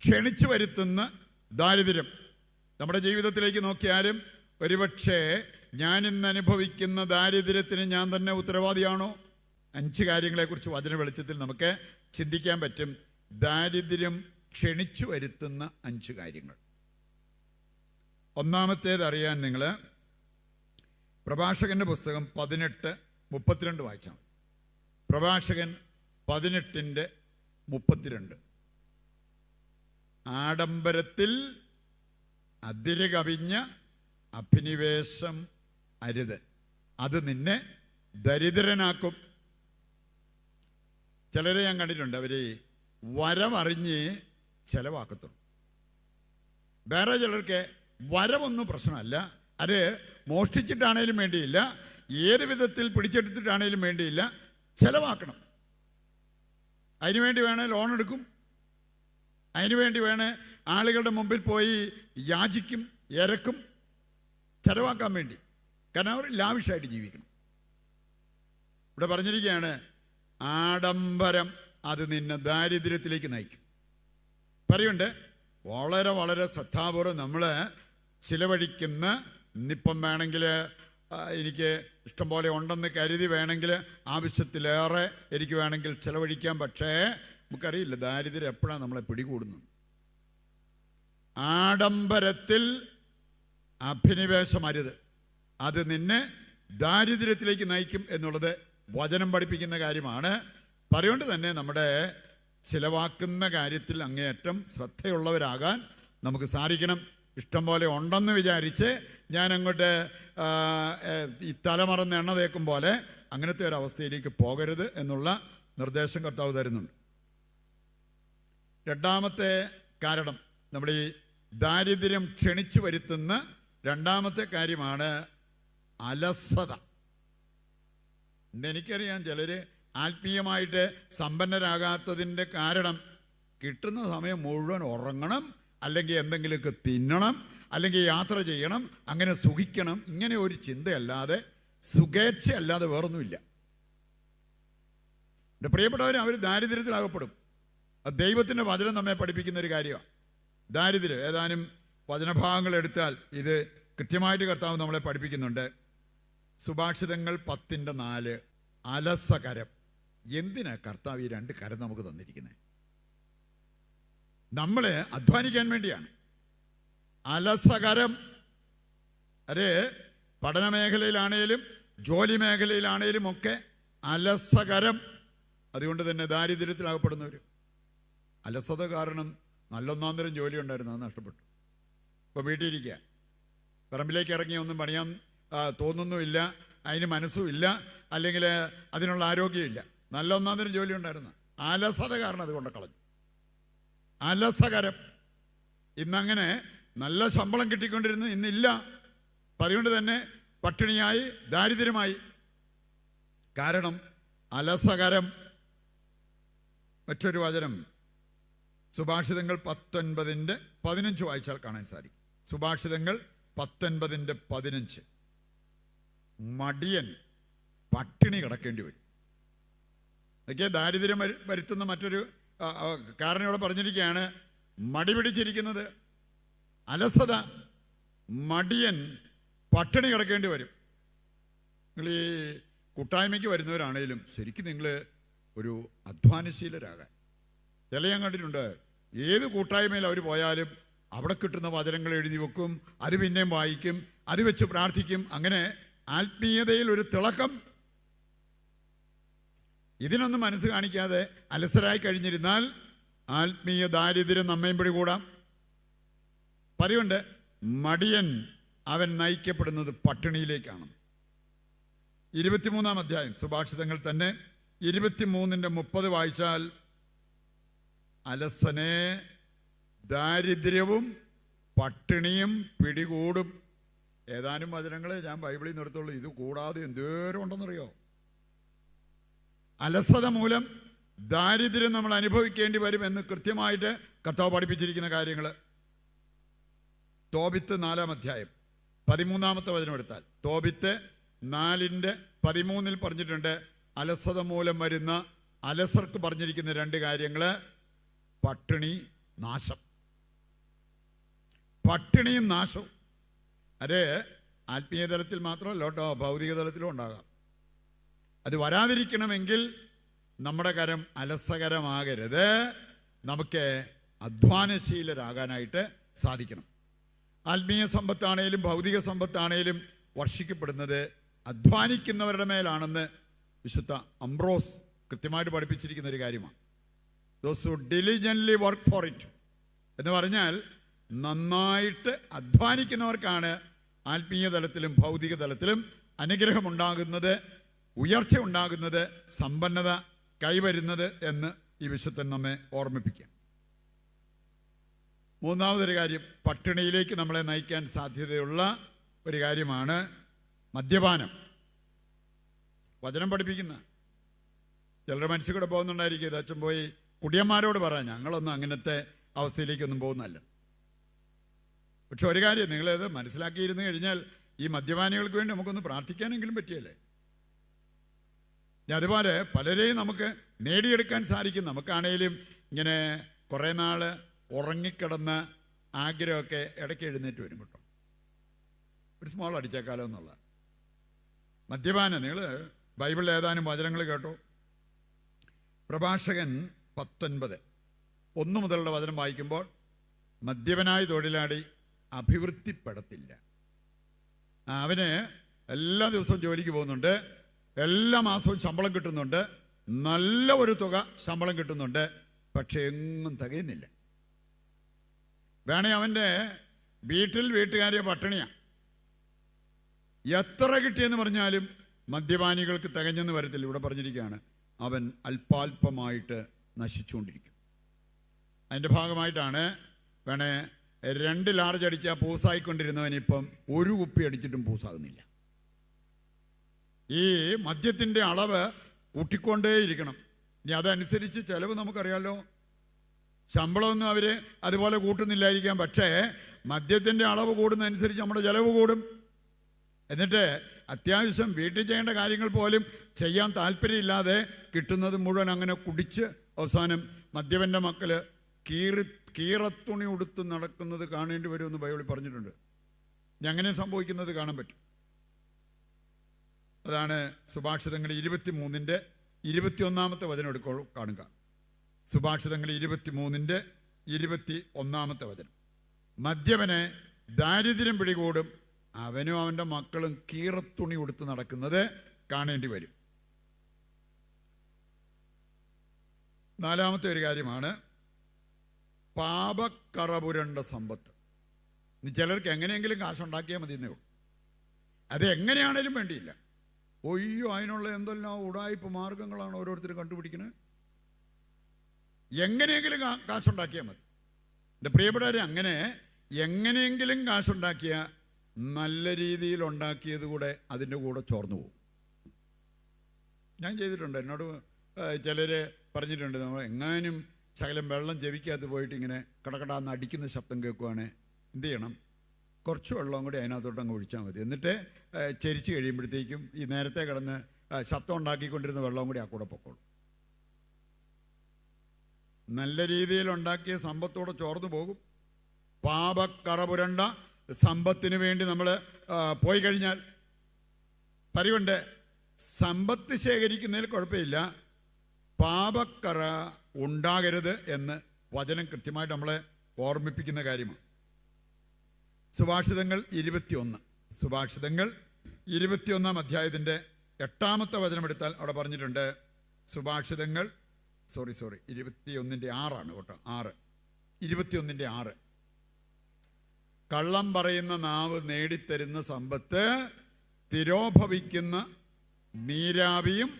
ക്ഷണിച്ചു വരുത്തുന്ന ദാരിദ്ര്യം. നമ്മുടെ ജീവിതത്തിലേക്ക് നോക്കിയാലും ഒരുപക്ഷെ ഞാൻ ഇന്ന് അനുഭവിക്കുന്ന ദാരിദ്ര്യത്തിന് ഞാൻ തന്നെ ഉത്തരവാദിയാണോ? 5 കാര്യങ്ങളെക്കുറിച്ച് വചന വെളിച്ചത്തിൽ നമുക്ക് ചിന്തിക്കാൻ പറ്റും. ദാരിദ്ര്യം ക്ഷണിച്ചു വരുത്തുന്ന 5 കാര്യങ്ങൾ. ഒന്നാമത്തേത് അറിയാൻ നിങ്ങൾ പ്രഭാഷകന്റെ പുസ്തകം 18:32 വായിച്ചാൽ. പ്രഭാഷകൻ 18:32. ആഡംബരത്തിൽ അതിരുകവിഞ്ഞ അഭിനിവേശം അരുത്, അത് നിന്നെ ദരിദ്രനാക്കും. ചിലരെ ഞാൻ കണ്ടിട്ടുണ്ട്, അവർ വരവറിഞ്ഞ് ചെലവാക്കത്തുള്ളൂ. വേറെ ചിലർക്ക് വരവൊന്നും പ്രശ്നമല്ല, അത് മോഷ്ടിച്ചിട്ടാണേലും വേണ്ടിയില്ല, ഏത് വിധത്തിൽ പിടിച്ചെടുത്തിട്ടാണേലും വേണ്ടിയില്ല, ചെലവാക്കണം. അതിനുവേണ്ടി വേണേൽ ലോൺ എടുക്കും, അതിനുവേണ്ടി വേണേ ആളുകളുടെ മുമ്പിൽ പോയി യാചിക്കും, ഇരക്കും, ചെലവാക്കാൻ വേണ്ടി. കാരണം അവർ ലാവിഷായിട്ട് ജീവിക്കണം. ഇവിടെ പറഞ്ഞിരിക്കുകയാണ്, ആഡംബരം അത് നിന്നെ ദാരിദ്ര്യത്തിലേക്ക് നയിക്കും. പറയുന്നുണ്ട്, വളരെ വളരെ ശ്രദ്ധാപൂർവ്വം നമ്മൾ ചിലവഴിക്കുന്ന, ഇന്നിപ്പം വേണമെങ്കിൽ എനിക്ക് ഇഷ്ടംപോലെ ഉണ്ടെന്ന് കരുതി വേണമെങ്കിൽ ആവശ്യത്തിലേറെ എനിക്ക് വേണമെങ്കിൽ ചിലവഴിക്കാം. പക്ഷേ നമുക്കറിയില്ല ദാരിദ്ര്യം എപ്പോഴാണ് നമ്മളെ പിടികൂടുന്നത്. ആഡംബരത്തിൽ അഭിനിവേശം അരുത്, അത് നിന്നെ ദാരിദ്ര്യത്തിലേക്ക് നയിക്കും എന്നുള്ളത് വചനം പഠിപ്പിക്കുന്ന കാര്യമാണ്. പറയുകൊണ്ട് തന്നെ നമ്മുടെ ചിലവാക്കുന്ന കാര്യത്തിൽ അങ്ങേയറ്റം ശ്രദ്ധയുള്ളവരാകാൻ നമുക്ക് സാധിക്കണം. ഇഷ്ടം പോലെ ഉണ്ടെന്ന് വിചാരിച്ച് ഞാൻ അങ്ങോട്ട് ഈ തലമറന്ന് എണ്ണ തേക്കും പോലെ അങ്ങനത്തെ ഒരു അവസ്ഥയിലേക്ക് പോകരുത് എന്നുള്ള നിർദ്ദേശം കർത്താവ് തരുന്നുണ്ട്. രണ്ടാമത്തെ കാരണം, നമ്മൾ ഈ ദാരിദ്ര്യം ക്ഷണിച്ചു വരുത്തുന്ന രണ്ടാമത്തെ കാര്യമാണ് അലസത. എനിക്കറിയാം ചിലർ ആത്മീയമായിട്ട് സമ്പന്നരാകാത്തതിൻ്റെ കാരണം കിട്ടുന്ന സമയം മുഴുവൻ ഉറങ്ങണം, അല്ലെങ്കിൽ എന്തെങ്കിലുമൊക്കെ തിന്നണം, അല്ലെങ്കിൽ യാത്ര ചെയ്യണം, അങ്ങനെ സുഖിക്കണം. ഇങ്ങനെ ഒരു ചിന്തയല്ലാതെ, സുഖേച്ഛയല്ലാതെ വേറൊന്നുമില്ല. എൻ്റെ പ്രിയപ്പെട്ടവർ, അവർ ദാരിദ്ര്യത്തിലാകപ്പെടും. അത് ദൈവത്തിൻ്റെ വചനം നമ്മെ പഠിപ്പിക്കുന്ന ഒരു കാര്യമാണ്. ദാരിദ്ര്യം ഏതാനും വചനഭാഗങ്ങൾ എടുത്താൽ ഇത് കൃത്യമായിട്ട് കർത്താവ് നമ്മളെ പഠിപ്പിക്കുന്നുണ്ട്. സുഭാഷിതങ്ങൾ 10:4. അലസകരം. എന്തിനാ കർത്താവ് ഈ 2 കരം നമുക്ക് തന്നിരിക്കുന്നത്? നമ്മളെ അധ്വാനിക്കാൻ വേണ്ടിയാണ്. അലസകരം, അത് പഠന മേഖലയിലാണേലും ജോലി മേഖലയിലാണേലും ഒക്കെ അലസകരം. അതുകൊണ്ട് തന്നെ ദാരിദ്ര്യത്തിലാകപ്പെടുന്നവർ. അലസത കാരണം നല്ലൊന്നാന്തരം ജോലി ഉണ്ടായിരുന്നു, അത് നഷ്ടപ്പെട്ടു. ഇപ്പോൾ വീട്ടിലിരിക്കുക, പറമ്പിലേക്ക് ഇറങ്ങി ഒന്നും പണിയാൻ തോന്നുന്നുമില്ല, അതിന് മനസ്സുമില്ല, അല്ലെങ്കിൽ അതിനുള്ള ആരോഗ്യമില്ല. നല്ല ഒന്നാന്തരം ജോലി ഉണ്ടായിരുന്നു, അലസത കാരണം അതുകൊണ്ട് കളഞ്ഞു. അലസകരം. ഇന്നങ്ങനെ നല്ല ശമ്പളം കിട്ടിക്കൊണ്ടിരുന്നു, ഇന്നില്ല. അപ്പം അതുകൊണ്ട് തന്നെ പട്ടിണിയായി, ദാരിദ്ര്യമായി. കാരണം അലസകരം. മറ്റൊരു വചനം സുഭാഷിതങ്ങൾ 19:15 വായിച്ചാൽ കാണാൻ സാധിക്കും. സുഭാഷിതങ്ങൾ 19:15. മടിയൻ പട്ടിണി കിടക്കേണ്ടി വരും. അതൊക്കെ ദാരിദ്ര്യം വരുത്തുന്ന മറ്റൊരു കാരണം ഇവിടെ പറഞ്ഞിരിക്കുകയാണ്. മടി പിടിച്ചിരിക്കുന്നത്, അലസത. മടിയൻ പട്ടിണി കിടക്കേണ്ടി വരും. നിങ്ങൾ ഈ കൂട്ടായ്മയ്ക്ക് വരുന്നവരാണേലും ശരിക്കും നിങ്ങൾ ഒരു അധ്വാനശീലരാകാൻ. ചില ഞാൻ കണ്ടിട്ടുണ്ട്, ഏത് കൂട്ടായ്മയിൽ അവർ പോയാലും അവിടെ കിട്ടുന്ന വചനങ്ങൾ എഴുതി വെക്കും, അത് പിന്നെയും വായിക്കും, അത് വെച്ച് പ്രാർത്ഥിക്കും. അങ്ങനെ ആത്മീയതയിൽ ഒരു തിളക്കം. ഇതിനൊന്നും മനസ്സ് കാണിക്കാതെ അലസരായി കഴിഞ്ഞിരുന്നാൽ ആത്മീയ ദാരിദ്ര്യം നമ്മയും പിടികൂടാം. പറയുണ്ട്, മടിയൻ അവൻ നയിക്കപ്പെടുന്നത് പട്ടിണിയിലേക്കാണ്. 23-ാം അധ്യായം സുഭാഷിതങ്ങൾ തന്നെ 23:30 വായിച്ചാൽ, അലസനെ ദാരിദ്ര്യവും പട്ടിണിയും പിടികൂടും. ഏതാനും വചനങ്ങളെ ഞാൻ ബൈബിളിൽ നിർത്തുള്ളൂ, ഇത് കൂടാതെ എന്തോരം ഉണ്ടെന്നറിയോ. അലസത മൂലം ദാരിദ്ര്യം നമ്മൾ അനുഭവിക്കേണ്ടി വരും എന്ന് കൃത്യമായിട്ട് കർത്താവ് പഠിപ്പിച്ചിരിക്കുന്ന കാര്യങ്ങൾ. തോബിത്ത് 4-ാം അധ്യായം 13-ാമത്തെ വചനം എടുത്താൽ, തോബിത്ത് 4:13 പറഞ്ഞിട്ടുണ്ട്, അലസത മൂലം വരുന്ന അലസർക്ക് പറഞ്ഞിരിക്കുന്ന 2 കാര്യങ്ങൾ: പട്ടിണി, നാശം. പട്ടിണിയും നാശവും. അത് ആത്മീയ തലത്തിൽ മാത്രമല്ല കേട്ടോ, ഭൗതിക തലത്തിലും ഉണ്ടാകാം. അത് വരാതിരിക്കണമെങ്കിൽ നമ്മുടെ കരം അലസകരമാകരുത്. നമുക്ക് അധ്വാനശീലരാകാനായിട്ട് സാധിക്കണം. ആത്മീയ സമ്പത്താണേലും ഭൗതിക സമ്പത്താണേലും വർഷിക്കപ്പെടുന്നത് അധ്വാനിക്കുന്നവരുടെ മേലാണെന്ന് വിശുദ്ധ അംബ്രോസ് കൃത്യമായിട്ട് പഠിപ്പിച്ചിരിക്കുന്ന ഒരു കാര്യമാണ്. Those who diligently work for it എന്ന് പറഞ്ഞാൽ നന്നായിട്ട് അധ്വാനിക്കുന്നവർക്കാണ് ആത്മീയ തലത്തിലും ഭൗതിക തലത്തിലും അനുഗ്രഹമുണ്ടാകുന്നത്, ഉയർച്ച ഉണ്ടാകുന്നത്, സമ്പന്നത കൈവരുന്നത് എന്ന് ഈ വിശുദ്ധൻ നമ്മെ ഓർമ്മിപ്പിക്കുക. മൂന്നാമതൊരു കാര്യം, പട്ടിണിയിലേക്ക് നമ്മളെ നയിക്കാൻ സാധ്യതയുള്ള ഒരു കാര്യമാണ് മദ്യപാനം. വചനം പഠിപ്പിക്കുന്ന ചിലരുടെ മനസ്സിൽ കൂടെ പോകുന്നുണ്ടായിരിക്കും, അച്ഛൻ പോയി കുടിയന്മാരോട് പറയാം, ഞങ്ങളൊന്നും അങ്ങനത്തെ അവസ്ഥയിലേക്കൊന്നും പോകുന്നതല്ല. പക്ഷെ ഒരു കാര്യം നിങ്ങളത് മനസ്സിലാക്കിയിരുന്നു കഴിഞ്ഞാൽ ഈ മദ്യപാനികൾക്ക് വേണ്ടി നമുക്കൊന്ന് പ്രാർത്ഥിക്കാനെങ്കിലും പറ്റിയല്ലേ. അതുപോലെ പലരെയും നമുക്ക് നേടിയെടുക്കാൻ സാധിക്കും. നമുക്കാണേലും ഇങ്ങനെ കുറേ നാൾ ഉറങ്ങിക്കിടന്ന ആഗ്രഹമൊക്കെ ഇടയ്ക്ക് എഴുന്നേറ്റ് വരും കേട്ടോ, ഒരു സ്മോൾ അടിച്ചേക്കാലോ എന്നുള്ള മദ്യപാനം. നിങ്ങൾ ബൈബിളിൽ ഏതാനും വചനങ്ങൾ കേട്ടോ. പ്രഭാഷകൻ 19:1 മുതലുള്ള വചനം വായിക്കുമ്പോൾ, മദ്യപനായ തൊഴിലാളി അഭിവൃദ്ധിപ്പെടത്തില്ല. അവന് എല്ലാ ദിവസവും ജോലിക്ക് പോകുന്നുണ്ട്, എല്ലാ മാസവും ശമ്പളം കിട്ടുന്നുണ്ട്, നല്ല ഒരു തുക ശമ്പളം കിട്ടുന്നുണ്ട്, പക്ഷെ എങ്ങും തികയുന്നില്ല. വേണേ അവൻ്റെ വീട്ടുകാരെ പട്ടിണിയാണ്. എത്ര കിട്ടിയെന്ന് പറഞ്ഞാലും മദ്യപാനികൾക്ക് തികഞ്ഞെന്ന് വരത്തില്ല. ഇവിടെ പറഞ്ഞിരിക്കുകയാണ്, അവൻ അല്പാൽപമായിട്ട് നശിച്ചുകൊണ്ടിരിക്കും. അതിൻ്റെ ഭാഗമായിട്ടാണ് വേണേ 2 ലാർജ് അടിച്ചാൽ പൂസായിക്കൊണ്ടിരുന്നവനിപ്പം 1 കുപ്പി അടിച്ചിട്ടും പൂസാകുന്നില്ല. ഈ മദ്യത്തിൻ്റെ അളവ് കൂട്ടിക്കൊണ്ടേയിരിക്കണം. ഇനി അതനുസരിച്ച് ചിലവ് നമുക്കറിയാമല്ലോ. ശമ്പളമൊന്നും അവർ അതുപോലെ കൂട്ടുന്നില്ലായിരിക്കാം, പക്ഷേ മദ്യത്തിൻ്റെ അളവ് കൂടുന്നതനുസരിച്ച് നമ്മുടെ ചിലവ് കൂടും. എന്നിട്ട് അത്യാവശ്യം വീട്ടിൽ ചെയ്യേണ്ട കാര്യങ്ങൾ പോലും ചെയ്യാൻ താല്പര്യമില്ലാതെ കിട്ടുന്നത് മുഴുവൻ അങ്ങനെ കുടിച്ച് അവസാനം മദ്യപൻ്റെ മക്കൾ കീറത്തുണി ഉടുത്ത് നടക്കുന്നത് കാണേണ്ടി വരുമെന്ന് ബൈബിളിൽ പറഞ്ഞിട്ടുണ്ട്. ഇനി അങ്ങനെ സംഭവിക്കുന്നത് കാണാൻ പറ്റും. അതാണ് സുഭാഷിതങ്ങൾ 23:21 വചനം എടുക്കോളൂ, കാണുക. സുഭാഷിതങ്ങൾ 23:21 വചനം. മദ്യപനെ ദാരിദ്ര്യം പിടികൂടും, അവനും അവൻ്റെ മക്കളും കീറത്തുണി ഉടുത്ത് നടക്കുന്നത് കാണേണ്ടി വരും. 4-മത്തെ ഒരു കാര്യമാണ് പാപക്കറപുരണ്ട സമ്പത്ത്. ചിലർക്ക് എങ്ങനെയെങ്കിലും കാശുണ്ടാക്കിയാൽ മതി എന്നേ ഉള്ളൂ. അത് എങ്ങനെയാണേലും വേണ്ടിയില്ല. ഒയ്യോ, അതിനുള്ള എന്തെല്ലാം ഉടായ്പ മാർഗങ്ങളാണ് ഓരോരുത്തരും കണ്ടുപിടിക്കുന്നത്. എങ്ങനെയെങ്കിലും കാശുണ്ടാക്കിയാൽ മതി. എൻ്റെ പ്രിയപ്പെട്ടവരെ, അങ്ങനെ എങ്ങനെയെങ്കിലും കാശുണ്ടാക്കിയ നല്ല രീതിയിൽ ഉണ്ടാക്കിയത് കൂടെ അതിൻ്റെ കൂടെ ചോർന്നു പോകും. ഞാൻ ചെയ്തിട്ടുണ്ട്. എന്നോട് ചിലർ പറഞ്ഞിട്ടുണ്ട്, നമ്മൾ എങ്ങാനും ശകലം വെള്ളം ചെവിക്കകത്ത് പോയിട്ട് ഇങ്ങനെ കടകടാന്ന് അടിക്കുന്ന ശബ്ദം കേൾക്കുവാണ്, എന്ത് ചെയ്യണം? കുറച്ച് വെള്ളം കൂടി അതിനകത്തോട്ട് അങ്ങ് ഒഴിച്ചാൽ മതി. എന്നിട്ട് ചരിച്ച് കഴിയുമ്പോഴത്തേക്കും ഈ നേരത്തെ കിടന്ന് ശബ്ദം ഉണ്ടാക്കിക്കൊണ്ടിരുന്ന വെള്ളം കൂടി ആ കൂടെ പൊക്കോളും. നല്ല രീതിയിൽ ഉണ്ടാക്കിയ സമ്പത്തോടെ ചോർന്നു പോകും. പാപക്കറപുരണ്ട സമ്പത്തിന് വേണ്ടി നമ്മൾ പോയി കഴിഞ്ഞാൽ പരിവുണ്ട്. സമ്പത്ത് ശേഖരിക്കുന്നതിൽ കുഴപ്പമില്ല, പാപക്കറ ഉണ്ടാകരുത് എന്ന് വചനം കൃത്യമായിട്ട് നമ്മളെ ഓർമ്മിപ്പിക്കുന്ന കാര്യമാണ്. സുഭാഷിതങ്ങൾ 21 അധ്യായത്തിൻ്റെ 8-ാമത്തെ വചനം എടുത്താൽ അവിടെ പറഞ്ഞിട്ടുണ്ട്. സുഭാഷിതങ്ങൾ 21:6 കേട്ടോ, 21:6. കള്ളം പറയുന്ന നാവ് നേടിത്തരുന്ന സമ്പത്ത് തിരോഭവിക്കുന്ന നീരാവിയും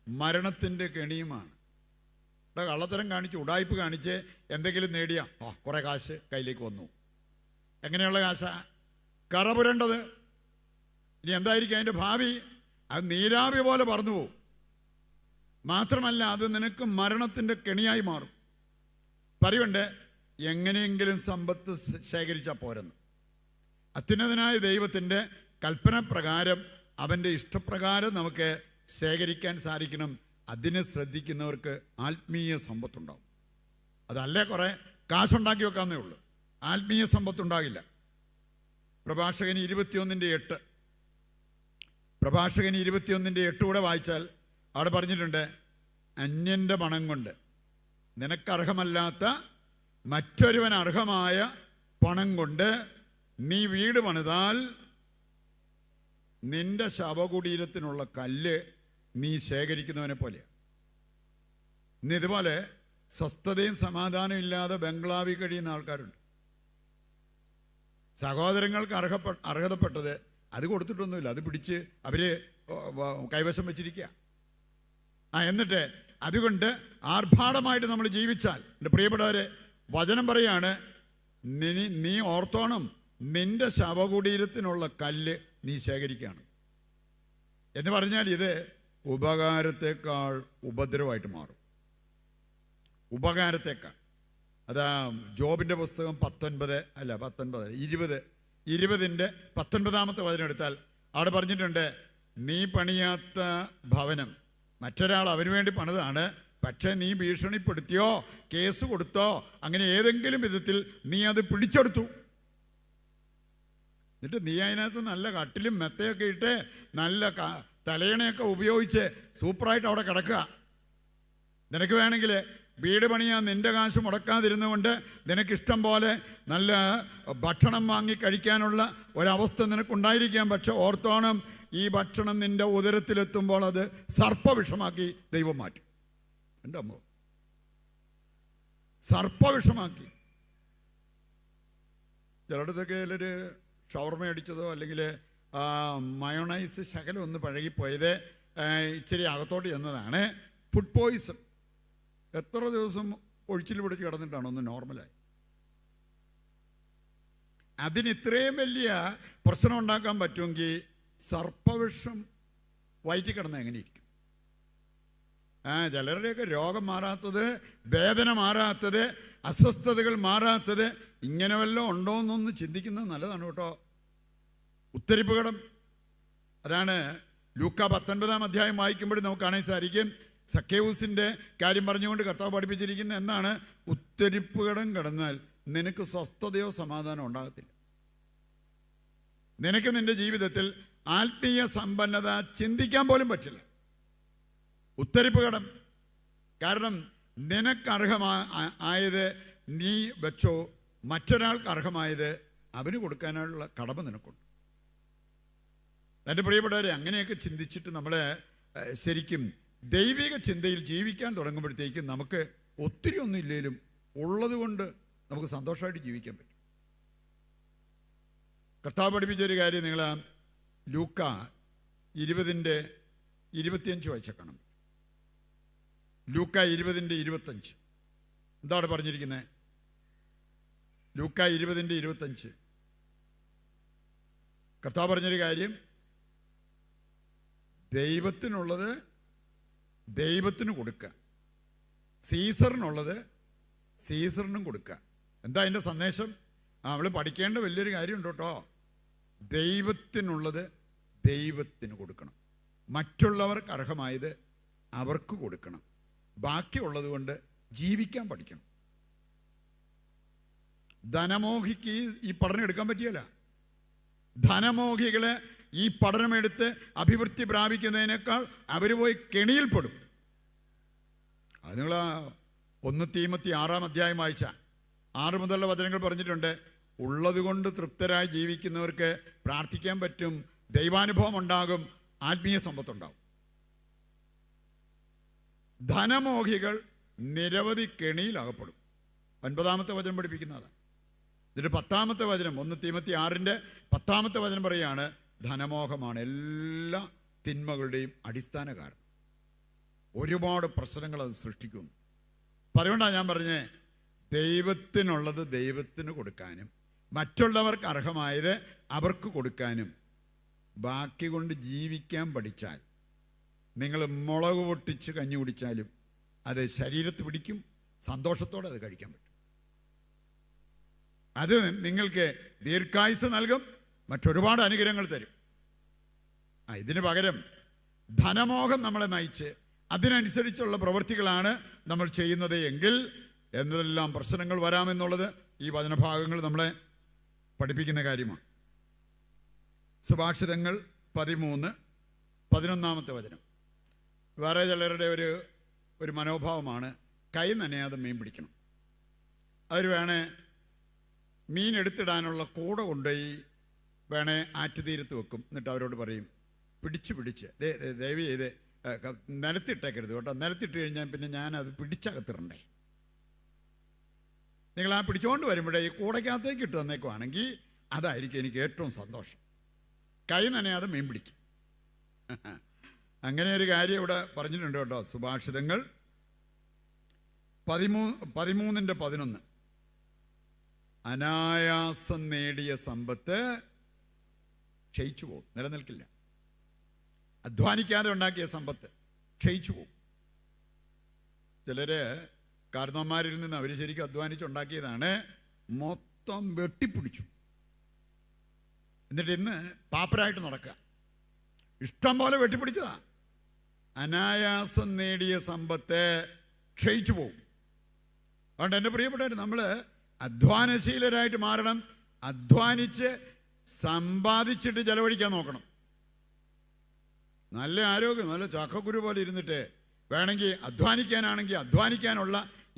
മരണത്തിൻ്റെ കെണിയുമാണ്. ഇവിടെ കള്ളത്തരം കാണിച്ച് ഉടായ്പ് കാണിച്ച് എന്തെങ്കിലും നേടിയ കുറേ കാശ് കയ്യിലേക്ക് വന്നു. എങ്ങനെയുള്ള കാശാ? കറപുരണ്ടത്. ഇനി എന്തായിരിക്കും അതിൻ്റെ ഭാവി? അത് നീരാവി പോലെ പറന്നു പോകും. മാത്രമല്ല, അത് നിനക്ക് മരണത്തിൻ്റെ കെണിയായി മാറും. പറയുണ്ട്, എങ്ങനെയെങ്കിലും സമ്പത്ത് ശേഖരിച്ചാൽ പോരെന്ന്. അത്യുന്നതനായ ദൈവത്തിൻ്റെ കൽപ്പന പ്രകാരം, അവൻ്റെ ഇഷ്ടപ്രകാരം നമുക്ക് ശേഖരിക്കാൻ സാധിക്കണം. അതിനെ ശ്രദ്ധിക്കുന്നവർക്ക് ആത്മീയ സമ്പത്തുണ്ടാവും. അതല്ലേ കുറേ കാശുണ്ടാക്കി വെക്കാന്നേ ഉള്ളൂ, ആത്മീയ സമ്പത്തുണ്ടാകില്ല. പ്രഭാഷകൻ 21:8. പ്രഭാഷകൻ 21:8 കൂടെ വായിച്ചാൽ അവിടെ പറഞ്ഞിട്ടുണ്ട്, അന്യൻ്റെ പണം കൊണ്ട്, നിനക്കർഹമല്ലാത്ത മറ്റൊരുവൻ അർഹമായ പണം കൊണ്ട് നീ വീട് പണിതാൽ നിന്റെ ശവകുടീരത്തിനുള്ള കല്ല് നീ ശേഖരിക്കുന്നവനെ പോലെയാണ്. ഇന്ന് ഇതുപോലെ സ്വസ്ഥതയും സമാധാനവും ഇല്ലാതെ ബംഗ്ലാവിൽ കഴിയുന്ന ആൾക്കാരുണ്ട്. സഹോദരങ്ങൾക്ക് അർഹതപ്പെട്ടത് അത് കൊടുത്തിട്ടൊന്നുമില്ല, അത് പിടിച്ച് അവര് കൈവശം വെച്ചിരിക്കുക. എന്നിട്ട് അതുകൊണ്ട് ആർഭാടമായിട്ട് നമ്മൾ ജീവിച്ചാൽ, എൻ്റെ പ്രിയപ്പെട്ടവരെ, വചനം പറയാണ്, നീ ഓർത്തോണം, നിന്റെ ശവകുടീരത്തിനുള്ള കല്ല് നീ ശേഖരിക്കുകയാണ് എന്ന് പറഞ്ഞാൽ ഇത് ഉപകാരത്തെക്കാൾ ഉപദ്രവമായിട്ട് മാറും. ഉപകാരത്തേക്കാൾ. അതാ ജോബിൻ്റെ പുസ്തകം 20:19 വചനം എടുത്താൽ അവിടെ പറഞ്ഞിട്ടുണ്ട്, നീ പണിയാത്ത ഭവനം മറ്റൊരാൾ അവന് വേണ്ടി പണിതാണ്, പക്ഷേ നീ ഭീഷണിപ്പെടുത്തിയോ കേസ് കൊടുത്തോ അങ്ങനെ ഏതെങ്കിലും വിധത്തിൽ നീ അത് പിടിച്ചെടുത്തു, എന്നിട്ട് നീ അതിനകത്ത് നല്ല കട്ടിലും മെത്തയൊക്കെ ഇട്ട് നല്ല തലയണയൊക്കെ ഉപയോഗിച്ച് സൂപ്പറായിട്ട് അവിടെ കിടക്കുക. നിനക്ക് വേണമെങ്കിൽ വീട് പണിയാൻ നിന്റെ കാശ് മുടക്കാതിരുന്നുകൊണ്ട് നിനക്കിഷ്ടം പോലെ നല്ല ഭക്ഷണം വാങ്ങി കഴിക്കാനുള്ള ഒരവസ്ഥ നിനക്കുണ്ടായിരിക്കാം. പക്ഷെ ഓർത്തോണം, ഈ ഭക്ഷണം നിന്റെ ഉദരത്തിലെത്തുമ്പോൾ അത് സർപ്പവിഷമാക്കി ദൈവം മാറ്റും. എൻ്റെ അമ്മ, സർപ്പവിഷമാക്കി. ചിലയിടത്തൊക്കെ ഒരു ഷവർമ അടിച്ചതോ അല്ലെങ്കിൽ മയോണൈസ് ശകലം ഒന്ന് പഴകിപ്പോയത് ഇച്ചിരി അകത്തോട്ട് ചെന്നതാണ് ഫുഡ് പോയിസൺ. എത്ര ദിവസം ഒഴിച്ചിൽ പിടിച്ച് കിടന്നിട്ടാണ് ഒന്ന് നോർമലായി. അതിന് ഇത്രയും വലിയ പ്രശ്നം ഉണ്ടാക്കാൻ പറ്റുമെങ്കിൽ സർപ്പവിഷം വയറ്റി കിടന്ന് എങ്ങനെ ഇരിക്കും? ചിലരുടെയൊക്കെ രോഗം മാറാത്തത്, വേദന മാറാത്തത്, അസ്വസ്ഥതകൾ മാറാത്തത് ഇങ്ങനെ വല്ലതും ഉണ്ടോ എന്നൊന്ന് ചിന്തിക്കുന്നത് നല്ലതാണ് കേട്ടോ. ഉത്തരിപ്പ് കടം, അതാണ് ലൂക്ക 19 വായിക്കുമ്പോഴും നമുക്ക് കാണാൻ സാധിക്കും. സക്കേവൂസിൻ്റെ കാര്യം പറഞ്ഞുകൊണ്ട് കർത്താവ് പഠിപ്പിച്ചിരിക്കുന്ന എന്താണ്? ഉത്തരിപ്പ് കടം കടന്നാൽ നിനക്ക് സ്വസ്ഥതയോ സമാധാനമോ ഉണ്ടാകത്തില്ല. നിനക്ക് നിന്റെ ജീവിതത്തിൽ ആത്മീയ സമ്പന്നത ചിന്തിക്കാൻ പോലും പറ്റില്ല. ഉത്തരിപ്പ് കടം. കാരണം നിനക്ക് അർഹമായത് നീ വെച്ചോ, മറ്റൊരാൾക്ക് അർഹമായത് അവന് കൊടുക്കാനുള്ള കടമ നിനക്കുണ്ട്. എൻ്റെ പ്രിയപ്പെട്ടവരെ, അങ്ങനെയൊക്കെ ചിന്തിച്ചിട്ട് നമ്മൾ ശരിക്കും ദൈവിക ചിന്തയിൽ ജീവിക്കാൻ തുടങ്ങുമ്പോഴത്തേക്കും നമുക്ക് ഒത്തിരി ഒന്നും ഇല്ലെങ്കിലും ഉള്ളത് കൊണ്ട് നമുക്ക് സന്തോഷമായിട്ട് ജീവിക്കാൻ പറ്റും. കർത്താവ് പഠിപ്പിച്ചൊരു കാര്യം നിങ്ങൾ ലൂക്ക 20:25 വായിച്ചേക്കണം. ലൂക്ക 20:25 എന്താണ് പറഞ്ഞിരിക്കുന്നത്? ലൂക്ക 20:25 കർത്താവ് പറഞ്ഞൊരു കാര്യം, ദൈവത്തിനുള്ളത് ദൈവത്തിന് കൊടുക്കുക, സീസറിനുള്ളത് സീസറിനും കൊടുക്കുക. എന്താ അതിൻ്റെ സന്ദേശം? അവൾ പഠിക്കേണ്ട വലിയൊരു കാര്യമുണ്ട് കേട്ടോ. ദൈവത്തിനുള്ളത് ദൈവത്തിന് കൊടുക്കണം, മറ്റുള്ളവർക്ക് അർഹമായത് അവർക്ക് കൊടുക്കണം, ബാക്കിയുള്ളത് കൊണ്ട് ജീവിക്കാൻ പഠിക്കണം. ധനമോഹിക്ക് ഈ പഠനം എടുക്കാൻ പറ്റിയല്ല. ധനമോഹികളെ ഈ പഠനമെടുത്ത് അഭിവൃദ്ധി പ്രാപിക്കുന്നതിനേക്കാൾ അവർ പോയി കെണിയിൽപ്പെടും. അത് നിങ്ങൾ 1 തീമോത്തി 6 വായിച്ച 6 മുതലുള്ള വചനങ്ങൾ പറഞ്ഞിട്ടുണ്ട്. ഉള്ളത് കൊണ്ട് തൃപ്തരായി ജീവിക്കുന്നവർക്ക് പ്രാർത്ഥിക്കാൻ പറ്റും, ദൈവാനുഭവം ഉണ്ടാകും, ആത്മീയ സമ്പത്തുണ്ടാകും. ധനമോഹികൾ നിരവധി കെണിയിൽ അകപ്പെടും. 9 വചനം പഠിപ്പിക്കുന്നതാണ്. ഇതിൻ്റെ 10 വചനം 1 തീമോത്തി 6 പറയുകയാണ്, ധനമോഹമാണ് എല്ലാ തിന്മകളുടെയും അടിസ്ഥാന കാരണം. ഒരുപാട് പ്രശ്നങ്ങൾ അത് സൃഷ്ടിക്കുന്നു. അതുകൊണ്ടാണ് ഞാൻ പറഞ്ഞേ, ദൈവത്തിനുള്ളത് ദൈവത്തിന് കൊടുക്കാനും മറ്റുള്ളവർക്ക് അർഹമായത് അവർക്ക് കൊടുക്കാനും ബാക്കി കൊണ്ട് ജീവിക്കാൻ പഠിച്ചാൽ, നിങ്ങൾ മുളക് പൊട്ടിച്ച് കഞ്ഞി കുടിച്ചാലും അത് ശരീരത്ത് പിടിക്കും, സന്തോഷത്തോടെ അത് കഴിക്കാൻ പറ്റും. അത് നിങ്ങൾക്ക് ദീർഘായുസ് നൽകും, മറ്റൊരുപാട് അനുഗ്രഹങ്ങൾ തരും. ഇതിന് പകരം ധനമോഹം നമ്മളെ നയിച്ച് അതിനനുസരിച്ചുള്ള പ്രവൃത്തികളാണ് നമ്മൾ ചെയ്യുന്നത് എങ്കിൽ എന്തെല്ലാം പ്രശ്നങ്ങൾ വരാമെന്നുള്ളത് ഈ വചനഭാഗങ്ങൾ നമ്മളെ പഠിപ്പിക്കുന്ന കാര്യമാണ്. സുഭാഷിതങ്ങൾ 13:11 വചനം. വേറെ ചിലരുടെ ഒരു മനോഭാവമാണ് കൈ നനയാതെ മീൻ പിടിക്കണം. അവർ വേണേ മീൻ എടുത്തിടാനുള്ള കൂട കൊണ്ടുപോയി വേണേ ആറ്റുതീരത്ത് വെക്കും. എന്നിട്ട് അവരോട് പറയും പിടിച്ച് ദയവ് ചെയ്ത് നിലത്തിട്ടേക്കരുത് കേട്ടോ, നിലത്തിട്ട് കഴിഞ്ഞാൽ പിന്നെ ഞാനത് പിടിച്ചകത്തിടണ്ടേ. നിങ്ങൾ ആ പിടിച്ചുകൊണ്ട് വരുമ്പോഴേ ഈ കൂടയ്ക്കകത്തേക്ക് ഇട്ട് തന്നേക്കുവാണെങ്കിൽ അതായിരിക്കും എനിക്ക് ഏറ്റവും സന്തോഷം. കൈ നനയാതെ മീൻ പിടിക്കും. അങ്ങനെ ഒരു കാര്യം ഇവിടെ പറഞ്ഞിട്ടുണ്ട് കേട്ടോ. സുഭാഷിതങ്ങൾ 13:11 അനായാസം നേടിയ സമ്പത്ത് ക്ഷയിച്ചു പോകും, നിലനിൽക്കില്ല. അധ്വാനിക്കാതെ ഉണ്ടാക്കിയ സമ്പത്ത് ക്ഷയിച്ചു പോകും. ചിലര് കാരണവന്മാരിൽ നിന്ന് അവർ ശരിക്കും അധ്വാനിച്ചുണ്ടാക്കിയതാണ്, മൊത്തം വെട്ടിപ്പിടിച്ചു. എന്നിട്ട് ഇന്ന് പാപ്പരായിട്ട് നടക്കുക. ഇഷ്ടം പോലെ വെട്ടിപ്പിടിച്ചതാ. അനായാസം നേടിയ സമ്പത്ത് ക്ഷയിച്ചു പോകും. അതുകൊണ്ട് എൻ്റെ പ്രിയപ്പെട്ടവർ, നമ്മൾ അധ്വാനശീലരായിട്ട് മാറണം. അധ്വാനിച്ച് സമ്പാദിച്ചിട്ട് ചെലവഴിക്കാൻ നോക്കണം. നല്ല ആരോഗ്യം, നല്ല ചക്കക്കുരു പോലെ ഇരുന്നിട്ട് വേണമെങ്കിൽ അധ്വാനിക്കാനാണെങ്കിൽ അധ്വാനിക്കാനുള്ള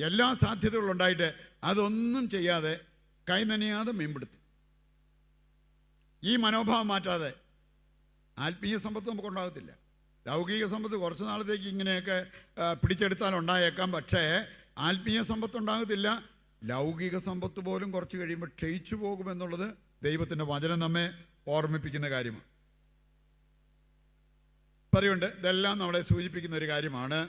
എല്ലാ സാധ്യതകളും ഉണ്ടായിട്ട് അതൊന്നും ചെയ്യാതെ കൈ നനയാതെ മീൻപിടുത്തും. ഈ മനോഭാവം മാറ്റാതെ ആത്മീയ സമ്പത്ത് നമുക്കുണ്ടാകത്തില്ല. ലൗകിക സമ്പത്ത് കുറച്ച് നാളത്തേക്ക് ഇങ്ങനെയൊക്കെ പിടിച്ചെടുത്താൽ ഉണ്ടായേക്കാം, പക്ഷേ ആത്മീയ സമ്പത്ത് ഉണ്ടാകത്തില്ല. ലൗകിക സമ്പത്ത് പോലും കുറച്ച് കഴിയുമ്പോൾ ക്ഷയിച്ചു പോകുമെന്നുള്ളത് ദൈവത്തിൻ്റെ വചനം നമ്മെ ഓർമ്മിപ്പിക്കുന്ന കാര്യമാണ്. പറയുണ്ട്, ഇതെല്ലാം നമ്മളെ സൂചിപ്പിക്കുന്ന ഒരു കാര്യമാണ്.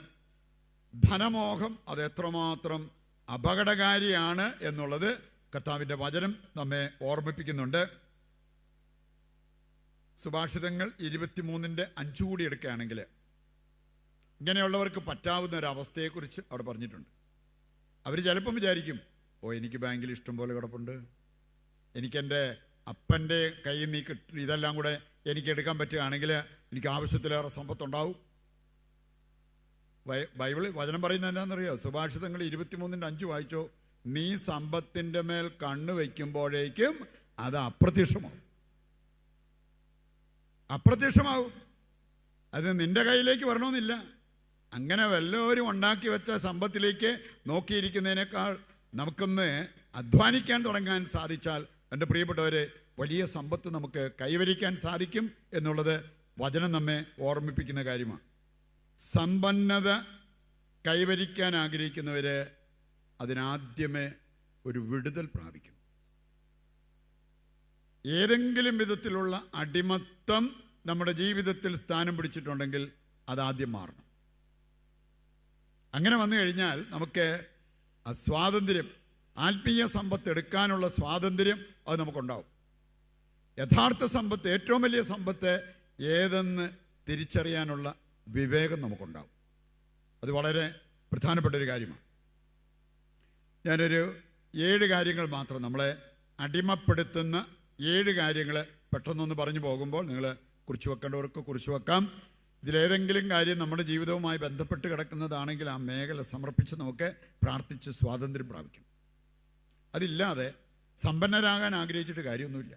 ധനമോഹം അത് എത്രമാത്രം അപകടകാരിയാണ് എന്നുള്ളത് കർത്താവിൻ്റെ വചനം നമ്മെ ഓർമ്മിപ്പിക്കുന്നുണ്ട്. സുഭാഷിതങ്ങൾ 23:5 കൂടി എടുക്കുകയാണെങ്കിൽ ഇങ്ങനെയുള്ളവർക്ക് പറ്റാവുന്ന ഒരവസ്ഥയെക്കുറിച്ച് അവിടെ പറഞ്ഞിട്ടുണ്ട്. അവർ ചിലപ്പം വിചാരിക്കും, എനിക്ക് ബാങ്കിൽ ഇഷ്ടം പോലെ കിടപ്പുണ്ട്, എനിക്കെൻ്റെ അപ്പൻ്റെ കയ്യിൽ നീ ഇതെല്ലാം കൂടെ എനിക്ക് എടുക്കാൻ പറ്റുകയാണെങ്കിൽ എനിക്ക് ആവശ്യത്തിലേറെ സമ്പത്തുണ്ടാവും. ബൈബിളിൽ വചനം പറയുന്നത് എന്താണെന്നറിയോ? സുഭാഷിതങ്ങൾ 23:5 വായിച്ചോ. നീ സമ്പത്തിൻ്റെ മേൽ കണ്ണ് വയ്ക്കുമ്പോഴേക്കും അത് അപ്രത്യക്ഷമാവും. അത് നിന്റെ കയ്യിലേക്ക് വരണമെന്നില്ല. അങ്ങനെ വല്ലവരും ഉണ്ടാക്കി വെച്ച സമ്പത്തിലേക്ക് നോക്കിയിരിക്കുന്നതിനേക്കാൾ നമുക്കൊന്ന് അധ്വാനിക്കാൻ തുടങ്ങാൻ സാധിച്ചാൽ എൻ്റെ പ്രിയപ്പെട്ടവരെ, വലിയ സമ്പത്ത് നമുക്ക് കൈവരിക്കാൻ സാധിക്കും എന്നുള്ളത് വചനം നമ്മെ ഓർമ്മിപ്പിക്കുന്ന കാര്യമാണ്. സമ്പന്നത കൈവരിക്കാൻ ആഗ്രഹിക്കുന്നവർ അതിനാദ്യമേ ഒരു വിടുതൽ പ്രാപിക്കും. ഏതെങ്കിലും വിധത്തിലുള്ള അടിമത്തം നമ്മുടെ ജീവിതത്തിൽ സ്ഥാനം പിടിച്ചിട്ടുണ്ടെങ്കിൽ അതാദ്യം മാറണം. അങ്ങനെ വന്നു കഴിഞ്ഞാൽ നമുക്ക് ആ സ്വാതന്ത്ര്യം, ആത്മീയ സമ്പത്ത് എടുക്കാനുള്ള സ്വാതന്ത്ര്യം അത് നമുക്കുണ്ടാവും. യഥാർത്ഥ സമ്പത്ത്, ഏറ്റവും വലിയ സമ്പത്ത് ഏതെന്ന് തിരിച്ചറിയാനുള്ള വിവേകം നമുക്കുണ്ടാവും. അത് വളരെ പ്രധാനപ്പെട്ടൊരു കാര്യമാണ്. ഞാനൊരു 7 കാര്യങ്ങൾ മാത്രം, നമ്മളെ അടിമപ്പെടുത്തുന്ന 7 കാര്യങ്ങൾ പെട്ടെന്നൊന്ന് പറഞ്ഞു പോകുമ്പോൾ നിങ്ങൾ കുറിച്ച് വെക്കേണ്ടവർക്ക് കുറിച്ച് വെക്കാം. ഇതിലേതെങ്കിലും കാര്യം നമ്മുടെ ജീവിതവുമായി ബന്ധപ്പെട്ട് കിടക്കുന്നതാണെങ്കിൽ ആ മേഖല സമർപ്പിച്ച് നമുക്ക് പ്രാർത്ഥിച്ച് സ്വാതന്ത്ര്യം പ്രാപിക്കും. അതില്ലാതെ സമ്പന്നരാകാൻ ആഗ്രഹിച്ചിട്ട് കാര്യമൊന്നുമില്ല,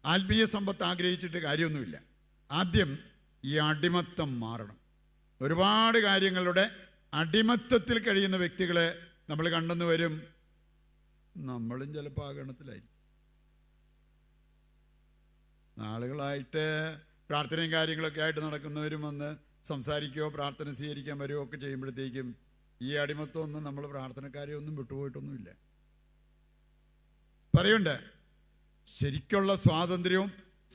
ആത്മീയ സമ്പത്ത് ആഗ്രഹിച്ചിട്ട് കാര്യമൊന്നുമില്ല. ആദ്യം ഈ അടിമത്തം മാറണം. ഒരുപാട് കാര്യങ്ങളുടെ അടിമത്തത്തിൽ കഴിയുന്ന വ്യക്തികളെ നമ്മൾ കണ്ടെന്ന് വരും. നമ്മളും ചിലപ്പോൾ ആ ഗണത്തിലായിരിക്കും. നാളുകളായിട്ട് പ്രാർത്ഥനയും കാര്യങ്ങളൊക്കെ ആയിട്ട് നടക്കുന്നവരും വന്ന് സംസാരിക്കുകയോ പ്രാർത്ഥന സ്വീകരിക്കാൻ വരികയോ ഒക്കെ ചെയ്യുമ്പോഴത്തേക്കും ഈ അടിമത്തം ഒന്നും നമ്മൾ പ്രാർത്ഥനക്കാരെ ഒന്നും വിട്ടുപോയിട്ടൊന്നുമില്ല. പറയുണ്ട്, ശരിക്കുള്ള സ്വാതന്ത്ര്യവും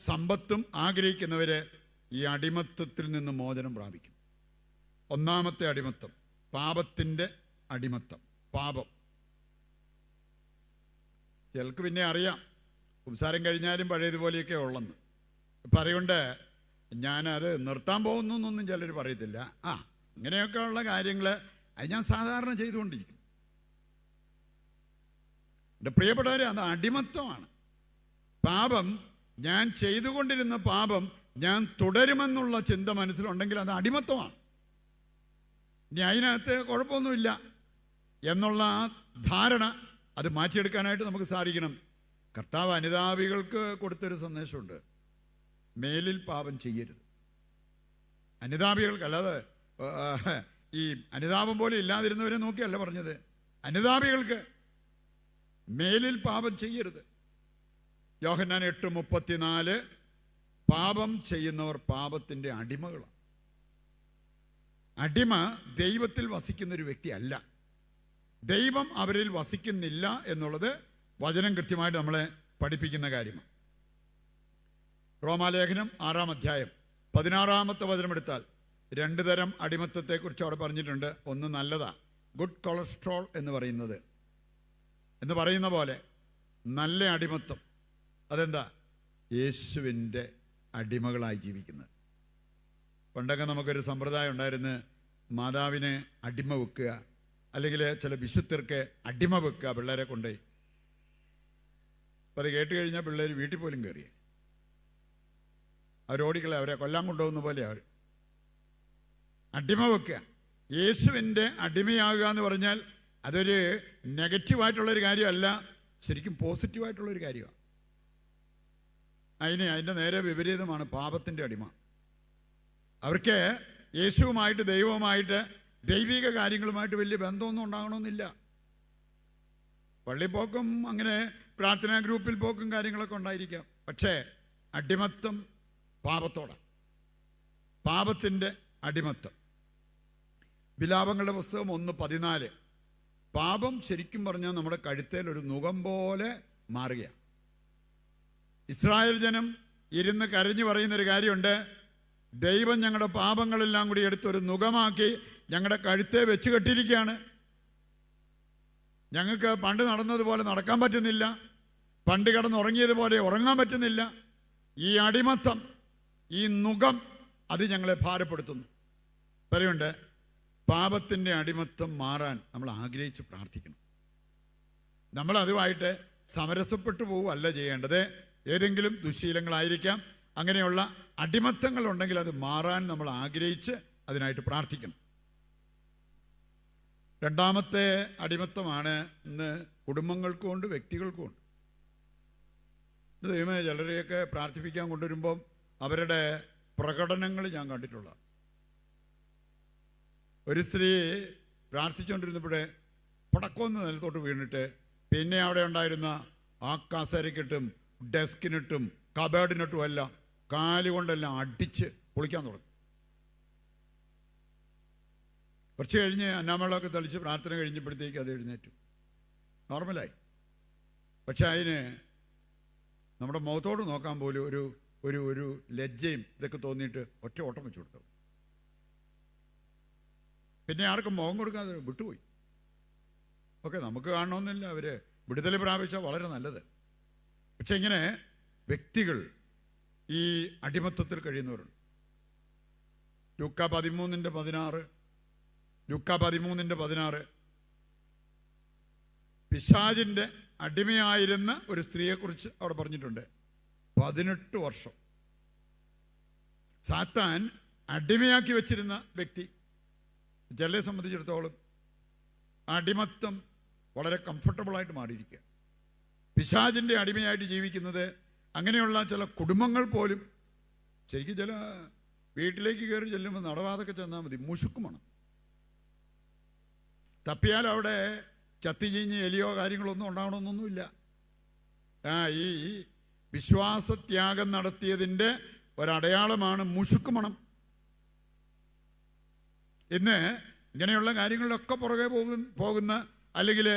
സമ്പത്തും ആഗ്രഹിക്കുന്നവര് ഈ അടിമത്തത്തിൽ നിന്ന് മോചനം പ്രാപിക്കും. ഒന്നാമത്തെ അടിമത്തം, പാപത്തിൻ്റെ അടിമത്തം. പാപം ചിലർക്ക് പിന്നെ അറിയാം, സംസാരം കഴിഞ്ഞാലും പഴയതുപോലെയൊക്കെ ഉള്ളെന്ന് പറയുണ്ട്. ഞാനത് നിർത്താൻ പോകുന്നു എന്നൊന്നും ചിലർ പറയത്തില്ല. ഇങ്ങനെയൊക്കെ ഉള്ള കാര്യങ്ങൾ അത് ഞാൻ സാധാരണ ചെയ്തുകൊണ്ടിരിക്കും. എൻ്റെ പ്രിയപ്പെട്ടവരെ, അത് അടിമത്തമാണ്. പാപം, ഞാൻ ചെയ്തുകൊണ്ടിരുന്ന പാപം ഞാൻ തുടരുമെന്നുള്ള ചിന്ത മനസ്സിലുണ്ടെങ്കിൽ അത് അടിമത്തമാണ്. ഇനി അതിനകത്ത് കുഴപ്പമൊന്നുമില്ല എന്നുള്ള ആ ധാരണ അത് മാറ്റിയെടുക്കാനായിട്ട് നമുക്ക് സാധിക്കണം. കർത്താവ് അനുതാപികൾക്ക് കൊടുത്തൊരു സന്ദേശമുണ്ട്. മേലിൽ പാപം ചെയ്യരുത്. അനുതാപികൾക്ക്, അല്ലാതെ ഈ അനുതാപം പോലെ ഇല്ലാതിരുന്നവരെ നോക്കിയല്ല പറഞ്ഞത്. അനുതാപികൾക്ക് മേലിൽ പാപം ചെയ്യരുത്. യോഹന്നാൻ 8:34, പാപം ചെയ്യുന്നവർ പാപത്തിൻ്റെ അടിമകളാണ്. അടിമ ദൈവത്തിൽ വസിക്കുന്നൊരു വ്യക്തി അല്ല. ദൈവം അവരിൽ വസിക്കുന്നില്ല എന്നുള്ളത് വചനം കൃത്യമായിട്ട് നമ്മളെ പഠിപ്പിക്കുന്ന കാര്യമാണ്. റോമാലേഖനം 6-ാം അധ്യായം 16-ാമത്തെ വചനം എടുത്താൽ 2 തരം അടിമത്തത്തെക്കുറിച്ച് അവിടെ പറഞ്ഞിട്ടുണ്ട്. ഒന്ന് നല്ലതാ, ഗുഡ് കൊളസ്ട്രോൾ എന്ന് പറയുന്ന പോലെ നല്ല അടിമത്തം. അതെന്താ? യേശുവിൻ്റെ അടിമകളായി ജീവിക്കുന്നത്. പണ്ടൊക്കെ നമുക്കൊരു സമ്പ്രദായം ഉണ്ടായിരുന്നു, മാതാവിനെ അടിമ വെക്കുക, അല്ലെങ്കിൽ ചില വിശുദ്ധർക്ക് അടിമ വെക്കുക പിള്ളേരെ കൊണ്ടുപോയി. അപ്പം അത് കേട്ട് കഴിഞ്ഞാൽ പിള്ളേർ വീട്ടിൽ പോലും കയറിയ അവരോടിക്കളെ, അവരെ കൊല്ലാൻ കൊണ്ടുപോകുന്ന പോലെ അവർ അടിമ വെക്കുക. യേശുവിൻ്റെ അടിമയാകുക എന്ന് പറഞ്ഞാൽ അതൊരു നെഗറ്റീവായിട്ടുള്ളൊരു കാര്യമല്ല, ശരിക്കും പോസിറ്റീവായിട്ടുള്ളൊരു കാര്യമാണ്. അതിൻ്റെ നേരെ വിപരീതമാണ് പാപത്തിൻ്റെ അടിമ. അവർക്ക് യേശുവുമായിട്ട്, ദൈവവുമായിട്ട്, ദൈവിക കാര്യങ്ങളുമായിട്ട് വലിയ ബന്ധമൊന്നും ഉണ്ടാകണമെന്നില്ല. പള്ളിപ്പോക്കും അങ്ങനെ പ്രാർത്ഥനാ ഗ്രൂപ്പിൽ പോക്കും കാര്യങ്ങളൊക്കെ ഉണ്ടായിരിക്കാം. പക്ഷേ അടിമത്തം പാപത്തോടാണ്, പാപത്തിൻ്റെ അടിമത്തം. വിലാപങ്ങളുടെ പുസ്തകം 1:14, പാപം ശരിക്കും പറഞ്ഞാൽ നമ്മുടെ കഴുത്തേൽ ഒരു നുകം പോലെ മാറുകയാണ്. ഇസ്രായേൽ ജനം ഇരുന്ന് കരഞ്ഞു പറയുന്നൊരു കാര്യമുണ്ട്, ദൈവം ഞങ്ങളുടെ പാപങ്ങളെല്ലാം കൂടി എടുത്തൊരു നുകമാക്കി ഞങ്ങളുടെ കഴുത്തെ വെച്ച് കെട്ടിയിരിക്കുകയാണ്. ഞങ്ങൾക്ക് പണ്ട് നടന്നതുപോലെ നടക്കാൻ പറ്റുന്നില്ല, പണ്ട് കിടന്നുറങ്ങിയതുപോലെ ഉറങ്ങാൻ പറ്റുന്നില്ല. ഈ അടിമത്തം, ഈ നുകം, അത് ഞങ്ങളെ ഭാരപ്പെടുത്തുന്നു. പറയുന്നുണ്ട്, പാപത്തിൻ്റെ അടിമത്തം മാറാൻ നമ്മൾ ആഗ്രഹിച്ച് പ്രാർത്ഥിക്കണം. നമ്മൾ അതുമായിട്ട് സമരസപ്പെട്ടു പോവുകയല്ല ചെയ്യേണ്ടത്. ഏതെങ്കിലും ദുശ്ശീലങ്ങളായിരിക്കാം, അങ്ങനെയുള്ള അടിമത്തങ്ങൾ ഉണ്ടെങ്കിൽ അത് മാറാൻ നമ്മൾ ആഗ്രഹിച്ച് അതിനായിട്ട് പ്രാർത്ഥിക്കണം. രണ്ടാമത്തെ അടിമത്തമാണ് ഇന്ന് കുടുംബങ്ങൾക്കും ഉണ്ട്, വ്യക്തികൾക്കും ഉണ്ട്. ദൈവമേ, ചിലരെയൊക്കെ പ്രാർത്ഥിപ്പിക്കാൻ കൊണ്ടുവരുമ്പം അവരുടെ പ്രകടനങ്ങൾ ഞാൻ കണ്ടിട്ടുള്ള. ഒരു സ്ത്രീ പ്രാർത്ഥിച്ചുകൊണ്ടിരുന്നപ്പോഴേ പടക്കമൊന്ന് നിലത്തോട്ട് വീണിട്ട് പിന്നെ അവിടെ ഉണ്ടായിരുന്ന ആ കസേരക്കിട്ടും ഡെസ്കിനിട്ടും കബേർഡിനിട്ടും എല്ലാം കാലുകൊണ്ടെല്ലാം അടിച്ച് പൊളിക്കാൻ തുടങ്ങി. കുറച്ച് കഴിഞ്ഞ് അന്നാമളൊക്കെ തളിച്ച് പ്രാർത്ഥന കഴിഞ്ഞപ്പോഴത്തേക്ക് അത് എഴുന്നേറ്റു, നോർമലായി. പക്ഷെ അതിന് നമ്മുടെ മുഖത്തോട് നോക്കാൻ പോലും ഒരു ഒരു ഒരു ലജ്ജയും ഇതൊക്കെ തോന്നിയിട്ട് ഒറ്റ ഓട്ടം വെച്ചു കൊടുത്തു. പിന്നെ ആർക്കും മുഖം കൊടുക്കാതെ വിട്ടുപോയി. ഓക്കെ, നമുക്ക് കാണണമെന്നില്ല, അവർ വിടുതൽ പ്രാപിച്ചാൽ വളരെ നല്ലത്. പക്ഷെ ഇങ്ങനെ വ്യക്തികൾ ഈ അടിമത്തത്തിൽ കഴിയുന്നവരുണ്ട്. ലൂക്കാ 13:16 പിശാചിൻ്റെ അടിമയായിരുന്ന ഒരു സ്ത്രീയെക്കുറിച്ച് അവിടെ പറഞ്ഞിട്ടുണ്ട്. 18 വർഷം സാത്താൻ അടിമയാക്കി വെച്ചിരുന്ന വ്യക്തി. ചിലരെ സംബന്ധിച്ചിടത്തോളം അടിമത്തം വളരെ കംഫർട്ടബിളായിട്ട് മാറിയിരിക്കുക. പിശാചിൻ്റെ അടിമയായിട്ട് ജീവിക്കുന്നത്, അങ്ങനെയുള്ള ചില കുടുംബങ്ങൾ പോലും ശരിക്കും ചില വീട്ടിലേക്ക് കയറി ചെല്ലുമ്പോൾ നടവാതൊക്കെ ചെന്നാൽ മതി, മുഷുക്കുമാണ്. തപ്പിയാൽ അവിടെ ചത്തിചീഞ്ഞ് എലിയോ കാര്യങ്ങളൊന്നും ഉണ്ടാകണമെന്നൊന്നുമില്ല. ഈ വിശ്വാസത്യാഗം നടത്തിയതിൻ്റെ ഒരടയാളമാണ് മുഷുക്കുമണം. ഇന്ന് ഇങ്ങനെയുള്ള കാര്യങ്ങളിലൊക്കെ പുറകെ പോകുന്ന അല്ലെങ്കിൽ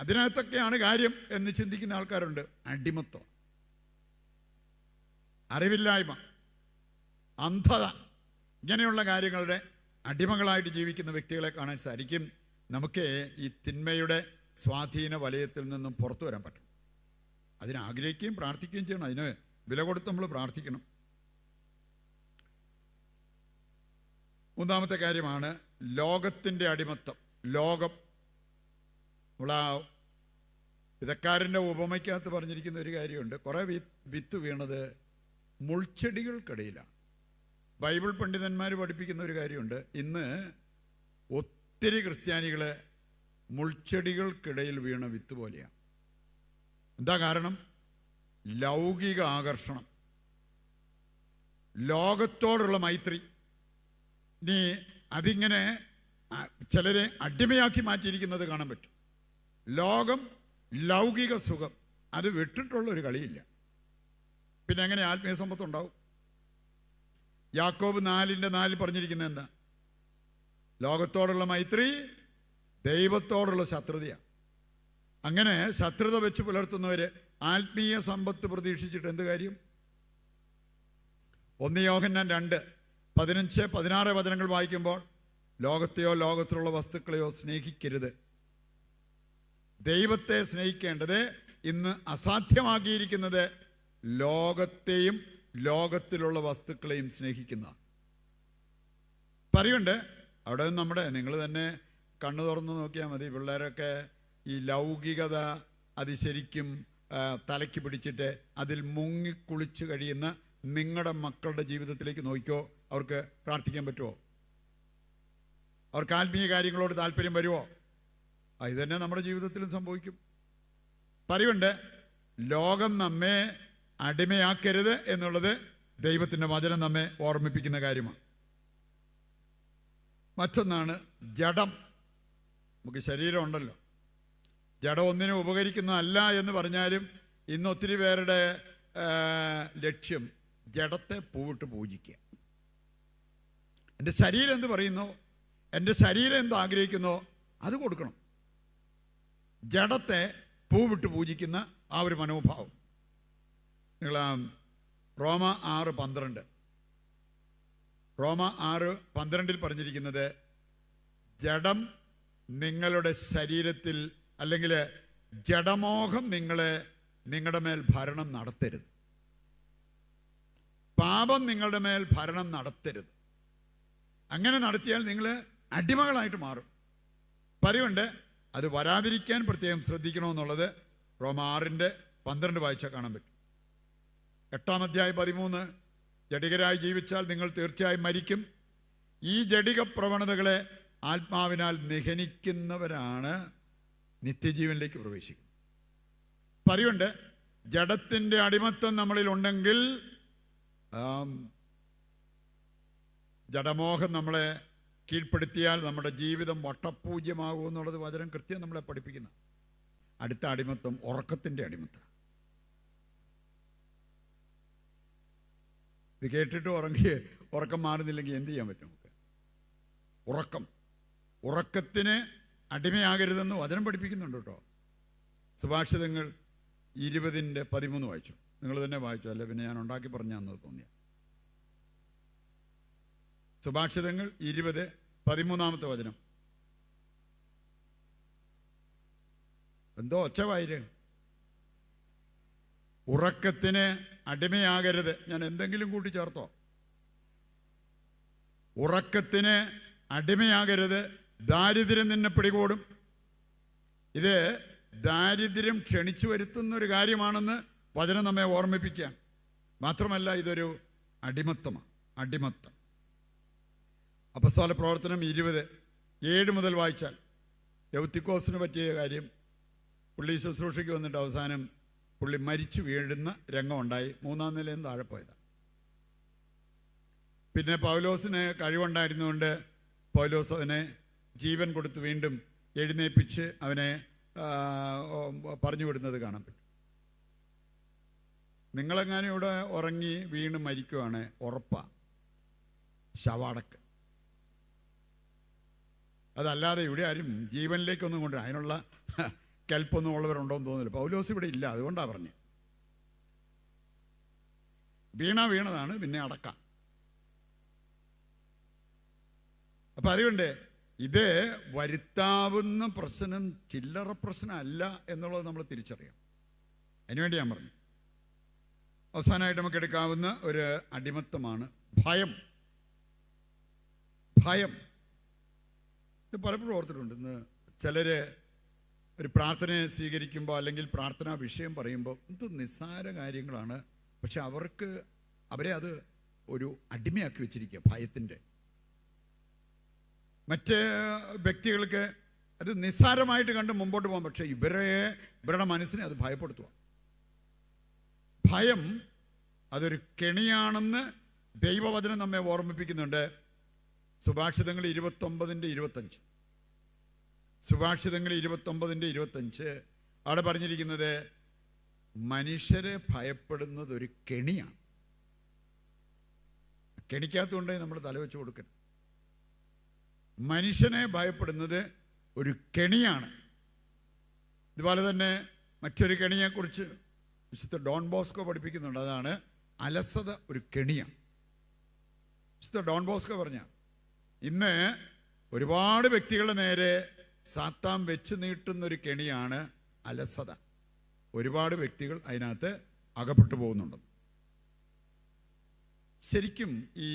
അതിനകത്തൊക്കെയാണ് കാര്യം എന്ന് ചിന്തിക്കുന്ന ആൾക്കാരുണ്ട്. അടിമത്വം, അറിവില്ലായ്മ, അന്ധത, ഇങ്ങനെയുള്ള കാര്യങ്ങളുടെ അടിമകളായിട്ട് ജീവിക്കുന്ന വ്യക്തികളെ കാണാൻ സാധിക്കും. നമുക്ക് ഈ തിന്മയുടെ സ്വാധീന വലയത്തിൽ നിന്നും പുറത്തു വരാൻ പറ്റും. അതിന് ആഗ്രഹിക്കുകയും പ്രാർത്ഥിക്കുകയും ചെയ്യണം. അതിന് വില കൊടുത്ത് നമ്മൾ പ്രാർത്ഥിക്കണം. മൂന്നാമത്തെ കാര്യമാണ് ലോകത്തിൻ്റെ അടിമത്തം. ലോകം, നമ്മളാ വിതക്കാരൻ്റെ ഉപമയ്ക്കകത്ത് പറഞ്ഞിരിക്കുന്ന ഒരു കാര്യമുണ്ട്. കുറേ വിത്ത് വീണത് മുൾച്ചെടികൾക്കിടയിലാണ്. ബൈബിൾ പണ്ഡിതന്മാർ പഠിപ്പിക്കുന്ന ഒരു കാര്യമുണ്ട്. ഇന്ന് ഒത്തിരി ക്രിസ്ത്യാനികൾ മുൾച്ചെടികൾക്കിടയിൽ വീണ വിത്ത് പോലെയാണ്. എന്താ കാരണം? ലൗകിക ആകർഷണം. ലോകത്തോടുള്ള മൈത്രി. ഇനി അതിങ്ങനെ ചിലരെ അടിമയാക്കി മാറ്റിയിരിക്കുന്നത് കാണാൻ പറ്റും. ലോകം, ലൗകിക സുഖം, അത് വിട്ടിട്ടുള്ള ഒരു കളിയില്ല. പിന്നെ എങ്ങനെ ആത്മീയ സമ്പത്തുണ്ടാവും? യാക്കോബ് 4:4 പറഞ്ഞിരിക്കുന്നത് എന്താ? ലോകത്തോടുള്ള മൈത്രി ദൈവത്തോടുള്ള ശത്രുതയാണ്. അങ്ങനെ ശത്രുത വെച്ച് പുലർത്തുന്നവര് ആത്മീയ സമ്പത്ത് പ്രതീക്ഷിച്ചിട്ട് എന്ത് കാര്യം? 1 യോഹന്നാൻ 2:15-16 വചനങ്ങൾ വായിക്കുമ്പോൾ ലോകത്തെയോ ലോകത്തിലുള്ള വസ്തുക്കളെയോ സ്നേഹിക്കരുത്. ദൈവത്തെ സ്നേഹിക്കേണ്ടത് ഇന്ന് അസാധ്യമാക്കിയിരിക്കുന്നത് ലോകത്തെയും ലോകത്തിലുള്ള വസ്തുക്കളെയും സ്നേഹിക്കുന്ന പറയുണ്ട്. അവിടെ നമ്മുടെ നിങ്ങൾ തന്നെ കണ്ണു തുറന്ന് നോക്കിയാൽ മതി. പിള്ളേരൊക്കെ ഈ ലൗകികത അത് ശരിക്കും തലയ്ക്ക് പിടിച്ചിട്ട് അതിൽ മുങ്ങിക്കുളിച്ച് കഴിയുന്ന നിങ്ങളുടെ മക്കളുടെ ജീവിതത്തിലേക്ക് നോക്കിക്കോ. അവർക്ക് പ്രാർത്ഥിക്കാൻ പറ്റുമോ? അവർക്ക് ആത്മീയ കാര്യങ്ങളോട് താല്പര്യം വരുമോ? ഇത് തന്നെ നമ്മുടെ ജീവിതത്തിലും സംഭവിക്കും. പറയുണ്ട്, ലോകം നമ്മെ അടിമയാക്കരുത് എന്നുള്ളത് ദൈവത്തിൻ്റെ വചനം നമ്മെ ഓർമ്മിപ്പിക്കുന്ന കാര്യമാണ്. മറ്റൊന്നാണ് ജഡം. നമുക്ക് ശരീരം ഉണ്ടല്ലോ. ജഡം ഒന്നിനും ഉപകരിക്കുന്നതല്ല എന്ന് പറഞ്ഞാലും ഇന്ന് ഒത്തിരി പേരുടെ ലക്ഷ്യം ജഡത്തെ പൂവിട്ട് പൂജിക്കുക. എൻ്റെ ശരീരം എന്ത് പറയുന്നോ, എൻ്റെ ശരീരം എന്ത് ആഗ്രഹിക്കുന്നോ അത് കൊടുക്കണം. ജഡത്തെ പൂവിട്ട് പൂജിക്കുന്ന ആ ഒരു മനോഭാവം. നിങ്ങൾ റോമ 6:12 പറഞ്ഞിരിക്കുന്നത്, ജഡം നിങ്ങളുടെ ശരീരത്തിൽ അല്ലെങ്കിൽ ജഡമോഹം നിങ്ങളുടെ മേൽ ഭരണം നടത്തരുത്. പാപം നിങ്ങളുടെ മേൽ ഭരണം നടത്തരുത്. അങ്ങനെ നടത്തിയാൽ നിങ്ങൾ അടിമകളായിട്ട് മാറും. പറയുണ്ട്, അത് വരാതിരിക്കാൻ പ്രത്യേകം ശ്രദ്ധിക്കണമെന്നുള്ളത് റോമ 6:12 വായിച്ചാൽ കാണാൻ പറ്റും. 8-ാം അധ്യായം 13, ജഡികരായി ജീവിച്ചാൽ നിങ്ങൾ തീർച്ചയായും മരിക്കും. ഈ ജഡിക പ്രവണതകളെ ആത്മാവിനാൽ നിഹനിക്കുന്നവരാണ് നിത്യജീവനിലേക്ക് പ്രവേശിക്കുന്നത്. പറയുണ്ട്, ജഡത്തിൻ്റെ അടിമത്തം നമ്മളിൽ ഉണ്ടെങ്കിൽ, ജഡമോഹം നമ്മളെ കീഴ്പ്പെടുത്തിയാൽ നമ്മുടെ ജീവിതം വട്ടപൂജ്യമാകും എന്നുള്ളത് വചനം കൃത്യം നമ്മളെ പഠിപ്പിക്കുന്ന. അടുത്ത അടിമത്തം ഉറക്കത്തിൻ്റെ അടിമത്തം. ഇത് കേട്ടിട്ട് ഉറക്കം മാറുന്നില്ലെങ്കിൽ എന്ത് ചെയ്യാൻ പറ്റും? നമുക്ക് ഉറക്കത്തിന് അടിമയാകരുതെന്ന് വചനം പഠിപ്പിക്കുന്നുണ്ട് കേട്ടോ. സുഭാഷിതങ്ങൾ 20:13 വായിച്ചു. നിങ്ങൾ തന്നെ വായിച്ചു, അല്ല പിന്നെ ഞാൻ ഉണ്ടാക്കി പറഞ്ഞാന്ന് തോന്നിയ. സുഭാഷിതങ്ങൾ 20:13 വചനം. എന്തോ ഒച്ച വായിര്. ഉറക്കത്തിന് അടിമയാകരുത്. ഞാൻ എന്തെങ്കിലും കൂട്ടിച്ചേർത്തോ? ഉറക്കത്തിന് അടിമയാകരുത്, ദാരിദ്ര്യം നിന്നെ പിടികൂടും. ഇത് ദാരിദ്ര്യം ക്ഷണിച്ചു വരുത്തുന്ന ഒരു കാര്യമാണെന്ന് വചനം നമ്മെ ഓർമ്മിപ്പിക്കുകയാണ്. മാത്രമല്ല, ഇതൊരു അടിമത്തമാണ്. അടിമത്തം. അപ്പസ്തോല പ്രവർത്തനം 20:7 മുതൽ വായിച്ചാൽ യൗത്തിക്കോസിന് പറ്റിയ കാര്യം. പുള്ളി ശുശ്രൂഷയ്ക്ക് വന്നിട്ട് അവസാനം പുള്ളി മരിച്ചു വീഴുന്ന രംഗം ഉണ്ടായി. 3-ാം നിലയിൽ നിന്ന് താഴെ പോയതാണ്. പിന്നെ പൗലോസിന് കഴിവുണ്ടായിരുന്നുകൊണ്ട് പൗലോസ് അവനെ ജീവൻ കൊടുത്ത് വീണ്ടും എഴുന്നേൽപ്പിച്ച് അവനെ പറഞ്ഞു വിടുന്നത് കാണാൻ പറ്റും. നിങ്ങളെങ്ങാനും ഇവിടെ ഉറങ്ങി വീണ് മരിക്കുവാണ്, ഉറപ്പാ ശവാടക്ക്. അതല്ലാതെ ഇവിടെ ആരും ജീവനിലേക്കൊന്നും കൊണ്ട് അതിനുള്ള കെൽപ്പൊന്നും ഉള്ളവരുണ്ടോ എന്ന് തോന്നുന്നില്ല. പൗലോസ് ഇവിടെ ഇല്ല, അതുകൊണ്ടാണ് പറഞ്ഞത്. വീണതാണ്, പിന്നെ അടക്കാം. അപ്പം അതുകൊണ്ട് ഇത് വരുത്താവുന്ന പ്രശ്നം ചില്ലറ പ്രശ്നമല്ല എന്നുള്ളത് നമ്മൾ തിരിച്ചറിയാം. അതിനുവേണ്ടി ഞാൻ പറഞ്ഞു. അവസാനമായിട്ട് നമുക്ക് എടുക്കാവുന്ന ഒരു അടിമത്തമാണ് ഭയം. ഇത് പലപ്പോഴും ഓർത്തിട്ടുണ്ട്. ഇന്ന് ചിലർ ഒരു പ്രാർത്ഥനയെ സ്വീകരിക്കുമ്പോൾ അല്ലെങ്കിൽ പ്രാർത്ഥനാ വിഷയം പറയുമ്പോൾ ഇത് നിസ്സാര കാര്യങ്ങളാണ്, പക്ഷെ അവരെ അത് ഒരു അടിമയാക്കി വെച്ചിരിക്കുക ഭയത്തിൻ്റെ. മറ്റ് വ്യക്തികൾക്ക് അത് നിസ്സാരമായിട്ട് കണ്ട് മുമ്പോട്ട് പോകാം, പക്ഷെ ഇവരുടെ മനസ്സിനെ അത് ഭയപ്പെടുത്തുക. ഭയം അതൊരു കെണിയാണെന്ന് ദൈവവചനം നമ്മെ ഓർമ്മിപ്പിക്കുന്നുണ്ട്. സുഭാഷിതങ്ങൾ 29:25. സുഭാഷിതങ്ങൾ 29:25 അവിടെ പറഞ്ഞിരിക്കുന്നത് മനുഷ്യരെ ഭയപ്പെടുന്നത് ഒരു കെണിയാണ്. കെണിക്കകത്തുകൊണ്ടേ നമ്മൾ തലവെച്ച് കൊടുക്കരുത്. മനുഷ്യനെ ഭയപ്പെടുന്നത് ഒരു കെണിയാണ്. ഇതുപോലെ തന്നെ മറ്റൊരു കെണിയെക്കുറിച്ച് വിശുദ്ധ ഡോൺ ബോസ്കോ പഠിപ്പിക്കുന്നുണ്ട്. അതാണ് അലസത ഒരു കെണിയാണ്. വിശുദ്ധ ഡോൺ ബോസ്കോ പറഞ്ഞ ഇന്ന് ഒരുപാട് വ്യക്തികളുടെ നേരെ സാത്താൻ വെച്ച് നീട്ടുന്നൊരു കെണിയാണ് അലസത. ഒരുപാട് വ്യക്തികൾ അതിനകത്ത് അകപ്പെട്ടു പോകുന്നുണ്ട്. ശരിക്കും ഈ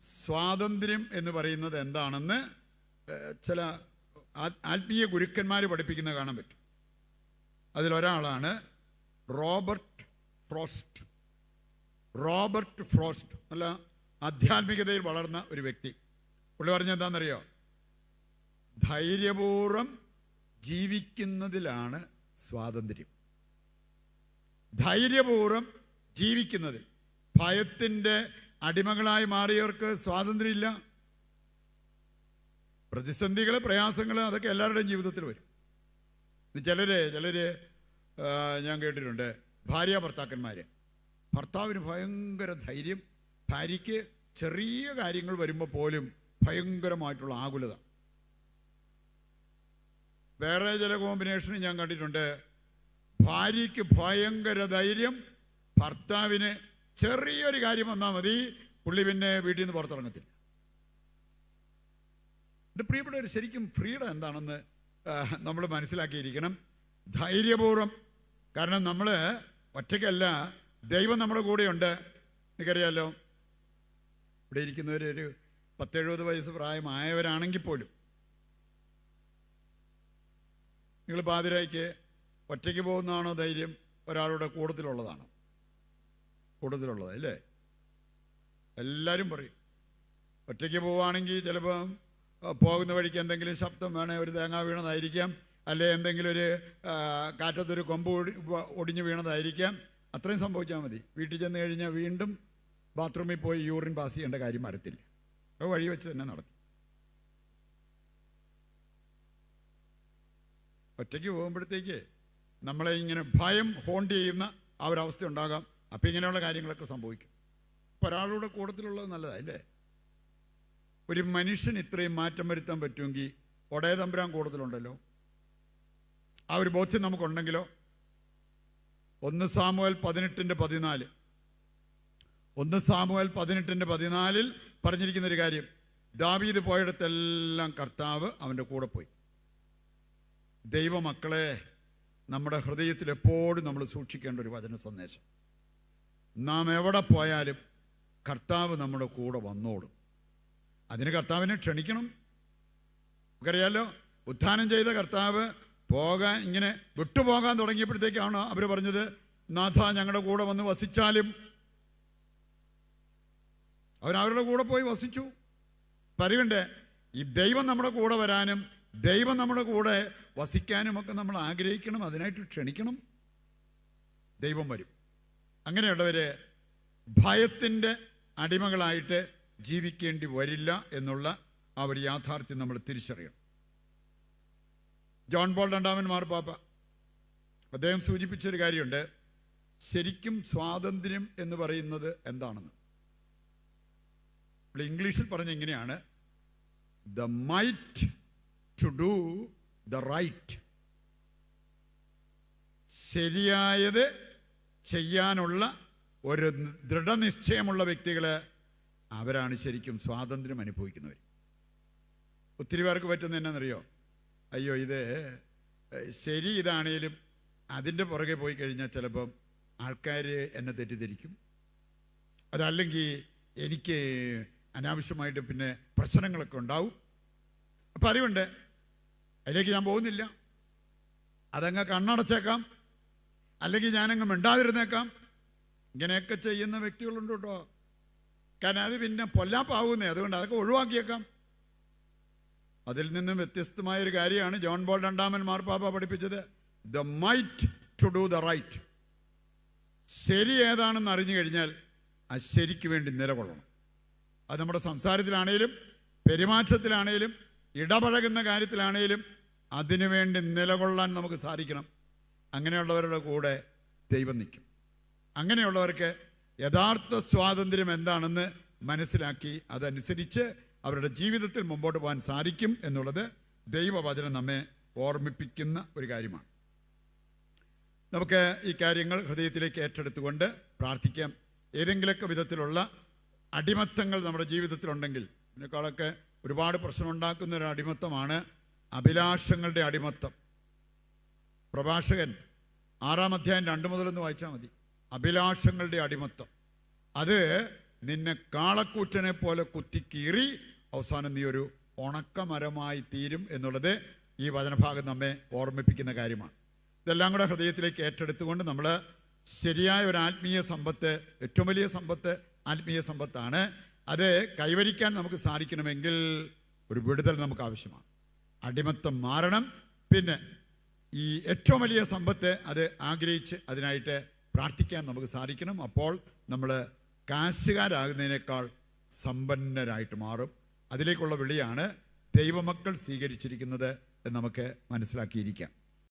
സ്വാതന്ത്ര്യം എന്ന് പറയുന്നത് എന്താണെന്ന് ചില ആത്മീയ ഗുരുക്കന്മാർ പഠിപ്പിക്കുന്നത് കാണാൻ പറ്റും. അതിലൊരാളാണ് റോബർട്ട് ഫ്രോസ്റ്റ്. റോബർട്ട് ഫ്രോസ്റ്റ് നല്ല ആധ്യാത്മികതയിൽ വളർന്ന ഒരു വ്യക്തി. പുള്ളി പറഞ്ഞ എന്താണെന്നറിയോ? ധൈര്യപൂർവം ജീവിക്കുന്നതിലാണ് സ്വാതന്ത്ര്യം. ധൈര്യപൂർവം ജീവിക്കുന്നതിൽ. ഭയത്തിൻ്റെ അടിമകളായി മാറിയവർക്ക് സ്വാതന്ത്ര്യമില്ല. പ്രതിസന്ധികൾ, പ്രയാസങ്ങൾ അതൊക്കെ എല്ലാവരുടെയും ജീവിതത്തിൽ വരും. ചിലര് ഞാൻ കേട്ടിട്ടുണ്ട്, ഭാര്യ ഭർത്താക്കന്മാർ, ഭർത്താവിന് ഭയങ്കര ധൈര്യം, ഭാര്യയ്ക്ക് ചെറിയ കാര്യങ്ങൾ വരുമ്പോൾ പോലും ഭയങ്കരമായിട്ടുള്ള ആകുലത. വേറെ ചില കോമ്പിനേഷനും ഞാൻ കണ്ടിട്ടുണ്ട്, ഭാര്യയ്ക്ക് ഭയങ്കര ധൈര്യം, ഭർത്താവിന് ചെറിയൊരു കാര്യം വന്നാൽ മതി, പുള്ളി പിന്നെ വീട്ടിൽ നിന്ന് പുറത്തിറങ്ങത്തില്ല. എൻ്റെ പ്രിയപ്പെട്ടവർ, ശരിക്കും ഫ്രീഡം എന്താണെന്ന് നമ്മൾ മനസ്സിലാക്കിയിരിക്കണം. ധൈര്യപൂർവ്വം. കാരണം നമ്മൾ ഒറ്റയ്ക്കല്ല, ദൈവം നമ്മുടെ കൂടെയുണ്ട്. എനിക്കറിയാമല്ലോ, ഇവിടെ ഇരിക്കുന്നവരൊരു 10-70 വയസ്സ് പ്രായമായവരാണെങ്കിൽ പോലും നിങ്ങൾ പാതിരായ്ക്ക് ഒറ്റയ്ക്ക് പോകുന്നതാണോ ധൈര്യം, ഒരാളുടെ കൂട്ടത്തിലുള്ളതാണോ? കൂടുതലുള്ളത് അല്ലേ? എല്ലാവരും പറയും ഒറ്റയ്ക്ക് പോവുകയാണെങ്കിൽ ചിലപ്പോൾ പോകുന്ന വഴിക്ക് എന്തെങ്കിലും ശബ്ദം വേണേൽ ഒരു തേങ്ങ വീണതായിരിക്കാം, അല്ലെ എന്തെങ്കിലും ഒരു കാറ്റത്തൊരു കൊമ്പ് ഒടിഞ്ഞു വീണതായിരിക്കാം. അത്രയും സംഭവിച്ചാൽ മതി. വീട്ടിൽ ചെന്ന് കഴിഞ്ഞാൽ വീണ്ടും ബാത്റൂമിൽ പോയി യൂറിൻ പാസ് ചെയ്യേണ്ട കാര്യം വരത്തില്ല. അത് വഴി വെച്ച് തന്നെ നടത്തി. ഒറ്റയ്ക്ക് പോകുമ്പോഴത്തേക്ക് നമ്മളെ ഇങ്ങനെ ഭയം ഹോണ്ട് ചെയ്യുന്ന ആ ഒരവസ്ഥ ഉണ്ടാകാം. അപ്പം ഇങ്ങനെയുള്ള കാര്യങ്ങളൊക്കെ സംഭവിക്കും. അപ്പോൾ ഒരാളുടെ കൂട്ടത്തിലുള്ളത് നല്ലതല്ലേ? ഒരു മനുഷ്യൻ ഇത്രയും മാറ്റം വരുത്താൻ പറ്റുമെങ്കിൽ ഒടേ തമ്പുരാൻ കൂട്ടത്തിലുണ്ടല്ലോ. ആ ഒരു ബോധ്യം നമുക്കുണ്ടെങ്കിലോ. 1 സാമുവേൽ 18:14 1 സാമുവേൽ 18:14 പറഞ്ഞിരിക്കുന്നൊരു കാര്യം, ദാവീദ് പോയിടത്തെല്ലാം കർത്താവ് അവൻ്റെ കൂടെ പോയി. ദൈവമക്കളെ, നമ്മുടെ ഹൃദയത്തിൽ എപ്പോഴും നമ്മൾ സൂക്ഷിക്കേണ്ട ഒരു വചന സന്ദേശം, നാം എവിടെ പോയാലും കർത്താവ് നമ്മുടെ കൂടെ വന്നോളും. അതിന് കർത്താവിനെ ക്ഷണിക്കണം. നമുക്കറിയാലോ, ഉത്ഥാനം ചെയ്ത കർത്താവ് പോകാൻ ഇങ്ങനെ വിട്ടുപോകാൻ തുടങ്ങിയപ്പോഴത്തേക്കാണ് അവർ പറഞ്ഞത്, നാഥ ഞങ്ങളുടെ കൂടെ വന്ന് വസിച്ചാലും. അവരവരുടെ കൂടെ പോയി വസിച്ചു. പറയുണ്ടേ, ഈ ദൈവം നമ്മുടെ കൂടെ വരാനും ദൈവം നമ്മുടെ കൂടെ വസിക്കാനുമൊക്കെ നമ്മൾ ആഗ്രഹിക്കണം. അതിനായിട്ട് ക്ഷണിക്കണം. ദൈവം വരും. അങ്ങനെയുള്ളവർ ഭയത്തിൻ്റെ അടിമകളായിട്ട് ജീവിക്കേണ്ടി വരില്ല എന്നുള്ള ആ ഒരു യാഥാർത്ഥ്യം നമ്മൾ തിരിച്ചറിയണം. ജോൺ പോൾ രണ്ടാമൻ മാർപ്പാപ്പ അദ്ദേഹം സൂചിപ്പിച്ചൊരു കാര്യമുണ്ട്, ശരിക്കും സ്വാതന്ത്ര്യം എന്ന് പറയുന്നത് എന്താണെന്ന്. ഇംഗ്ലീഷിൽ പറഞ്ഞ ഇങ്ങനെയാണ്, the might to do the right. ശരിയായത് ചെയ്യാനുള്ള ഒരു ദൃഢനിശ്ചയമുള്ള വ്യക്തികൾ, അവരാണ് ശരിക്കും സ്വാതന്ത്ര്യം അനുഭവിക്കുന്നവർ. ഒത്തിരി പേർക്ക് പറ്റുന്ന എന്നാണെന്നറിയോ? അയ്യോ, ഇത് ശരി ഇതാണേലും അതിൻ്റെ പുറകെ പോയി കഴിഞ്ഞാൽ ചിലപ്പം ആൾക്കാർ എന്നെ തെറ്റിദ്ധരിക്കും, അതല്ലെങ്കിൽ എനിക്ക് അനാവശ്യമായിട്ട് പിന്നെ പ്രശ്നങ്ങളൊക്കെ ഉണ്ടാവും. അപ്പം അറിവുണ്ട്, അതിലേക്ക് ഞാൻ പോകുന്നില്ല. അതങ്ങ് കണ്ണടച്ചേക്കാം, അല്ലെങ്കിൽ ഞാനങ്ങ് മിണ്ടാതിരുന്നേക്കാം. ഇങ്ങനെയൊക്കെ ചെയ്യുന്ന വ്യക്തികളുണ്ട് കേട്ടോ. കാരണം അത് പിന്നെ പൊല്ലാപ്പാവുന്നേ, അതുകൊണ്ട് അതൊക്കെ ഒഴിവാക്കിയേക്കാം. അതിൽ നിന്നും വ്യത്യസ്തമായൊരു കാര്യമാണ് ജോൺ പോൾ രണ്ടാമൻ മാർപ്പാപ്പ പഠിപ്പിച്ചത്, the might to do the right. ശരി ഏതാണെന്ന് അറിഞ്ഞു കഴിഞ്ഞാൽ ആ ശരിക്ക് വേണ്ടി നിലകൊള്ളണം. അത് നമ്മുടെ സംസാരത്തിലാണേലും പെരുമാറ്റത്തിലാണേലും ഇടപഴകുന്ന കാര്യത്തിലാണേലും അതിനുവേണ്ടി നിലകൊള്ളാൻ നമുക്ക് സാധിക്കണം. അങ്ങനെയുള്ളവരുടെ കൂടെ ദൈവം നിൽക്കും. അങ്ങനെയുള്ളവർക്ക് യഥാർത്ഥ സ്വാതന്ത്ര്യം എന്താണെന്ന് മനസ്സിലാക്കി അതനുസരിച്ച് അവരുടെ ജീവിതത്തിൽ മുമ്പോട്ട് പോകാൻ സാധിക്കും എന്നുള്ളത് ദൈവവചനം നമ്മെ ഓർമ്മിപ്പിക്കുന്ന ഒരു കാര്യമാണ്. നമുക്ക് ഈ കാര്യങ്ങൾ ഹൃദയത്തിലേക്ക് ഏറ്റെടുത്തുകൊണ്ട് പ്രാർത്ഥിക്കാം. ഏതെങ്കിലുമൊക്കെ വിധത്തിലുള്ള അടിമത്തങ്ങൾ നമ്മുടെ ജീവിതത്തിലുണ്ടെങ്കിൽ, ഇതിനേക്കാളൊക്കെ ഒരുപാട് പ്രശ്നമുണ്ടാക്കുന്ന ഒരു അടിമത്തമാണ് അഭിലാഷങ്ങളുടെ അടിമത്തം. പ്രഭാഷകൻ 6-ാം അധ്യായം 2 മുതലൊന്ന് വായിച്ചാൽ മതി. അഭിലാഷങ്ങളുടെ അടിമത്തം അത് നിന്നെ കാളക്കൂറ്റനെ പോലെ കുത്തിക്കീറി അവസാനം നീ ഒരു ഉണക്കമരമായി തീരും എന്നുള്ളത് ഈ വചനഭാഗം നമ്മെ ഓർമ്മിപ്പിക്കുന്ന കാര്യമാണ്. ഇതെല്ലാം കൂടെ ഹൃദയത്തിലേക്ക് ഏറ്റെടുത്തുകൊണ്ട് നമ്മൾ ശരിയായ ഒരു ആത്മീയ സമ്പത്ത്, ഏറ്റവും വലിയ സമ്പത്ത് ആത്മീയ സമ്പത്താണ്. അത് കൈവരിക്കാൻ നമുക്ക് സാധിക്കണമെങ്കിൽ ഒരു വിടുതൽ നമുക്ക് ആവശ്യമാണ്. അടിമത്തം മാറണം. പിന്നെ ഈ ഏറ്റവും വലിയ സമ്പത്ത് അത് ആഗ്രഹിച്ച് അതിനായിട്ട് പ്രാർത്ഥിക്കാൻ നമുക്ക് സാധിക്കണം. അപ്പോൾ നമ്മൾ കാശുകാരാകുന്നതിനേക്കാൾ സമ്പന്നരായിട്ട് മാറും. അതിലേക്കുള്ള വിളിയാണ് ദൈവമക്കൾ സ്വീകരിച്ചിരിക്കുന്നത് എന്ന് നമുക്ക് മനസ്സിലാക്കിയിരിക്കാം.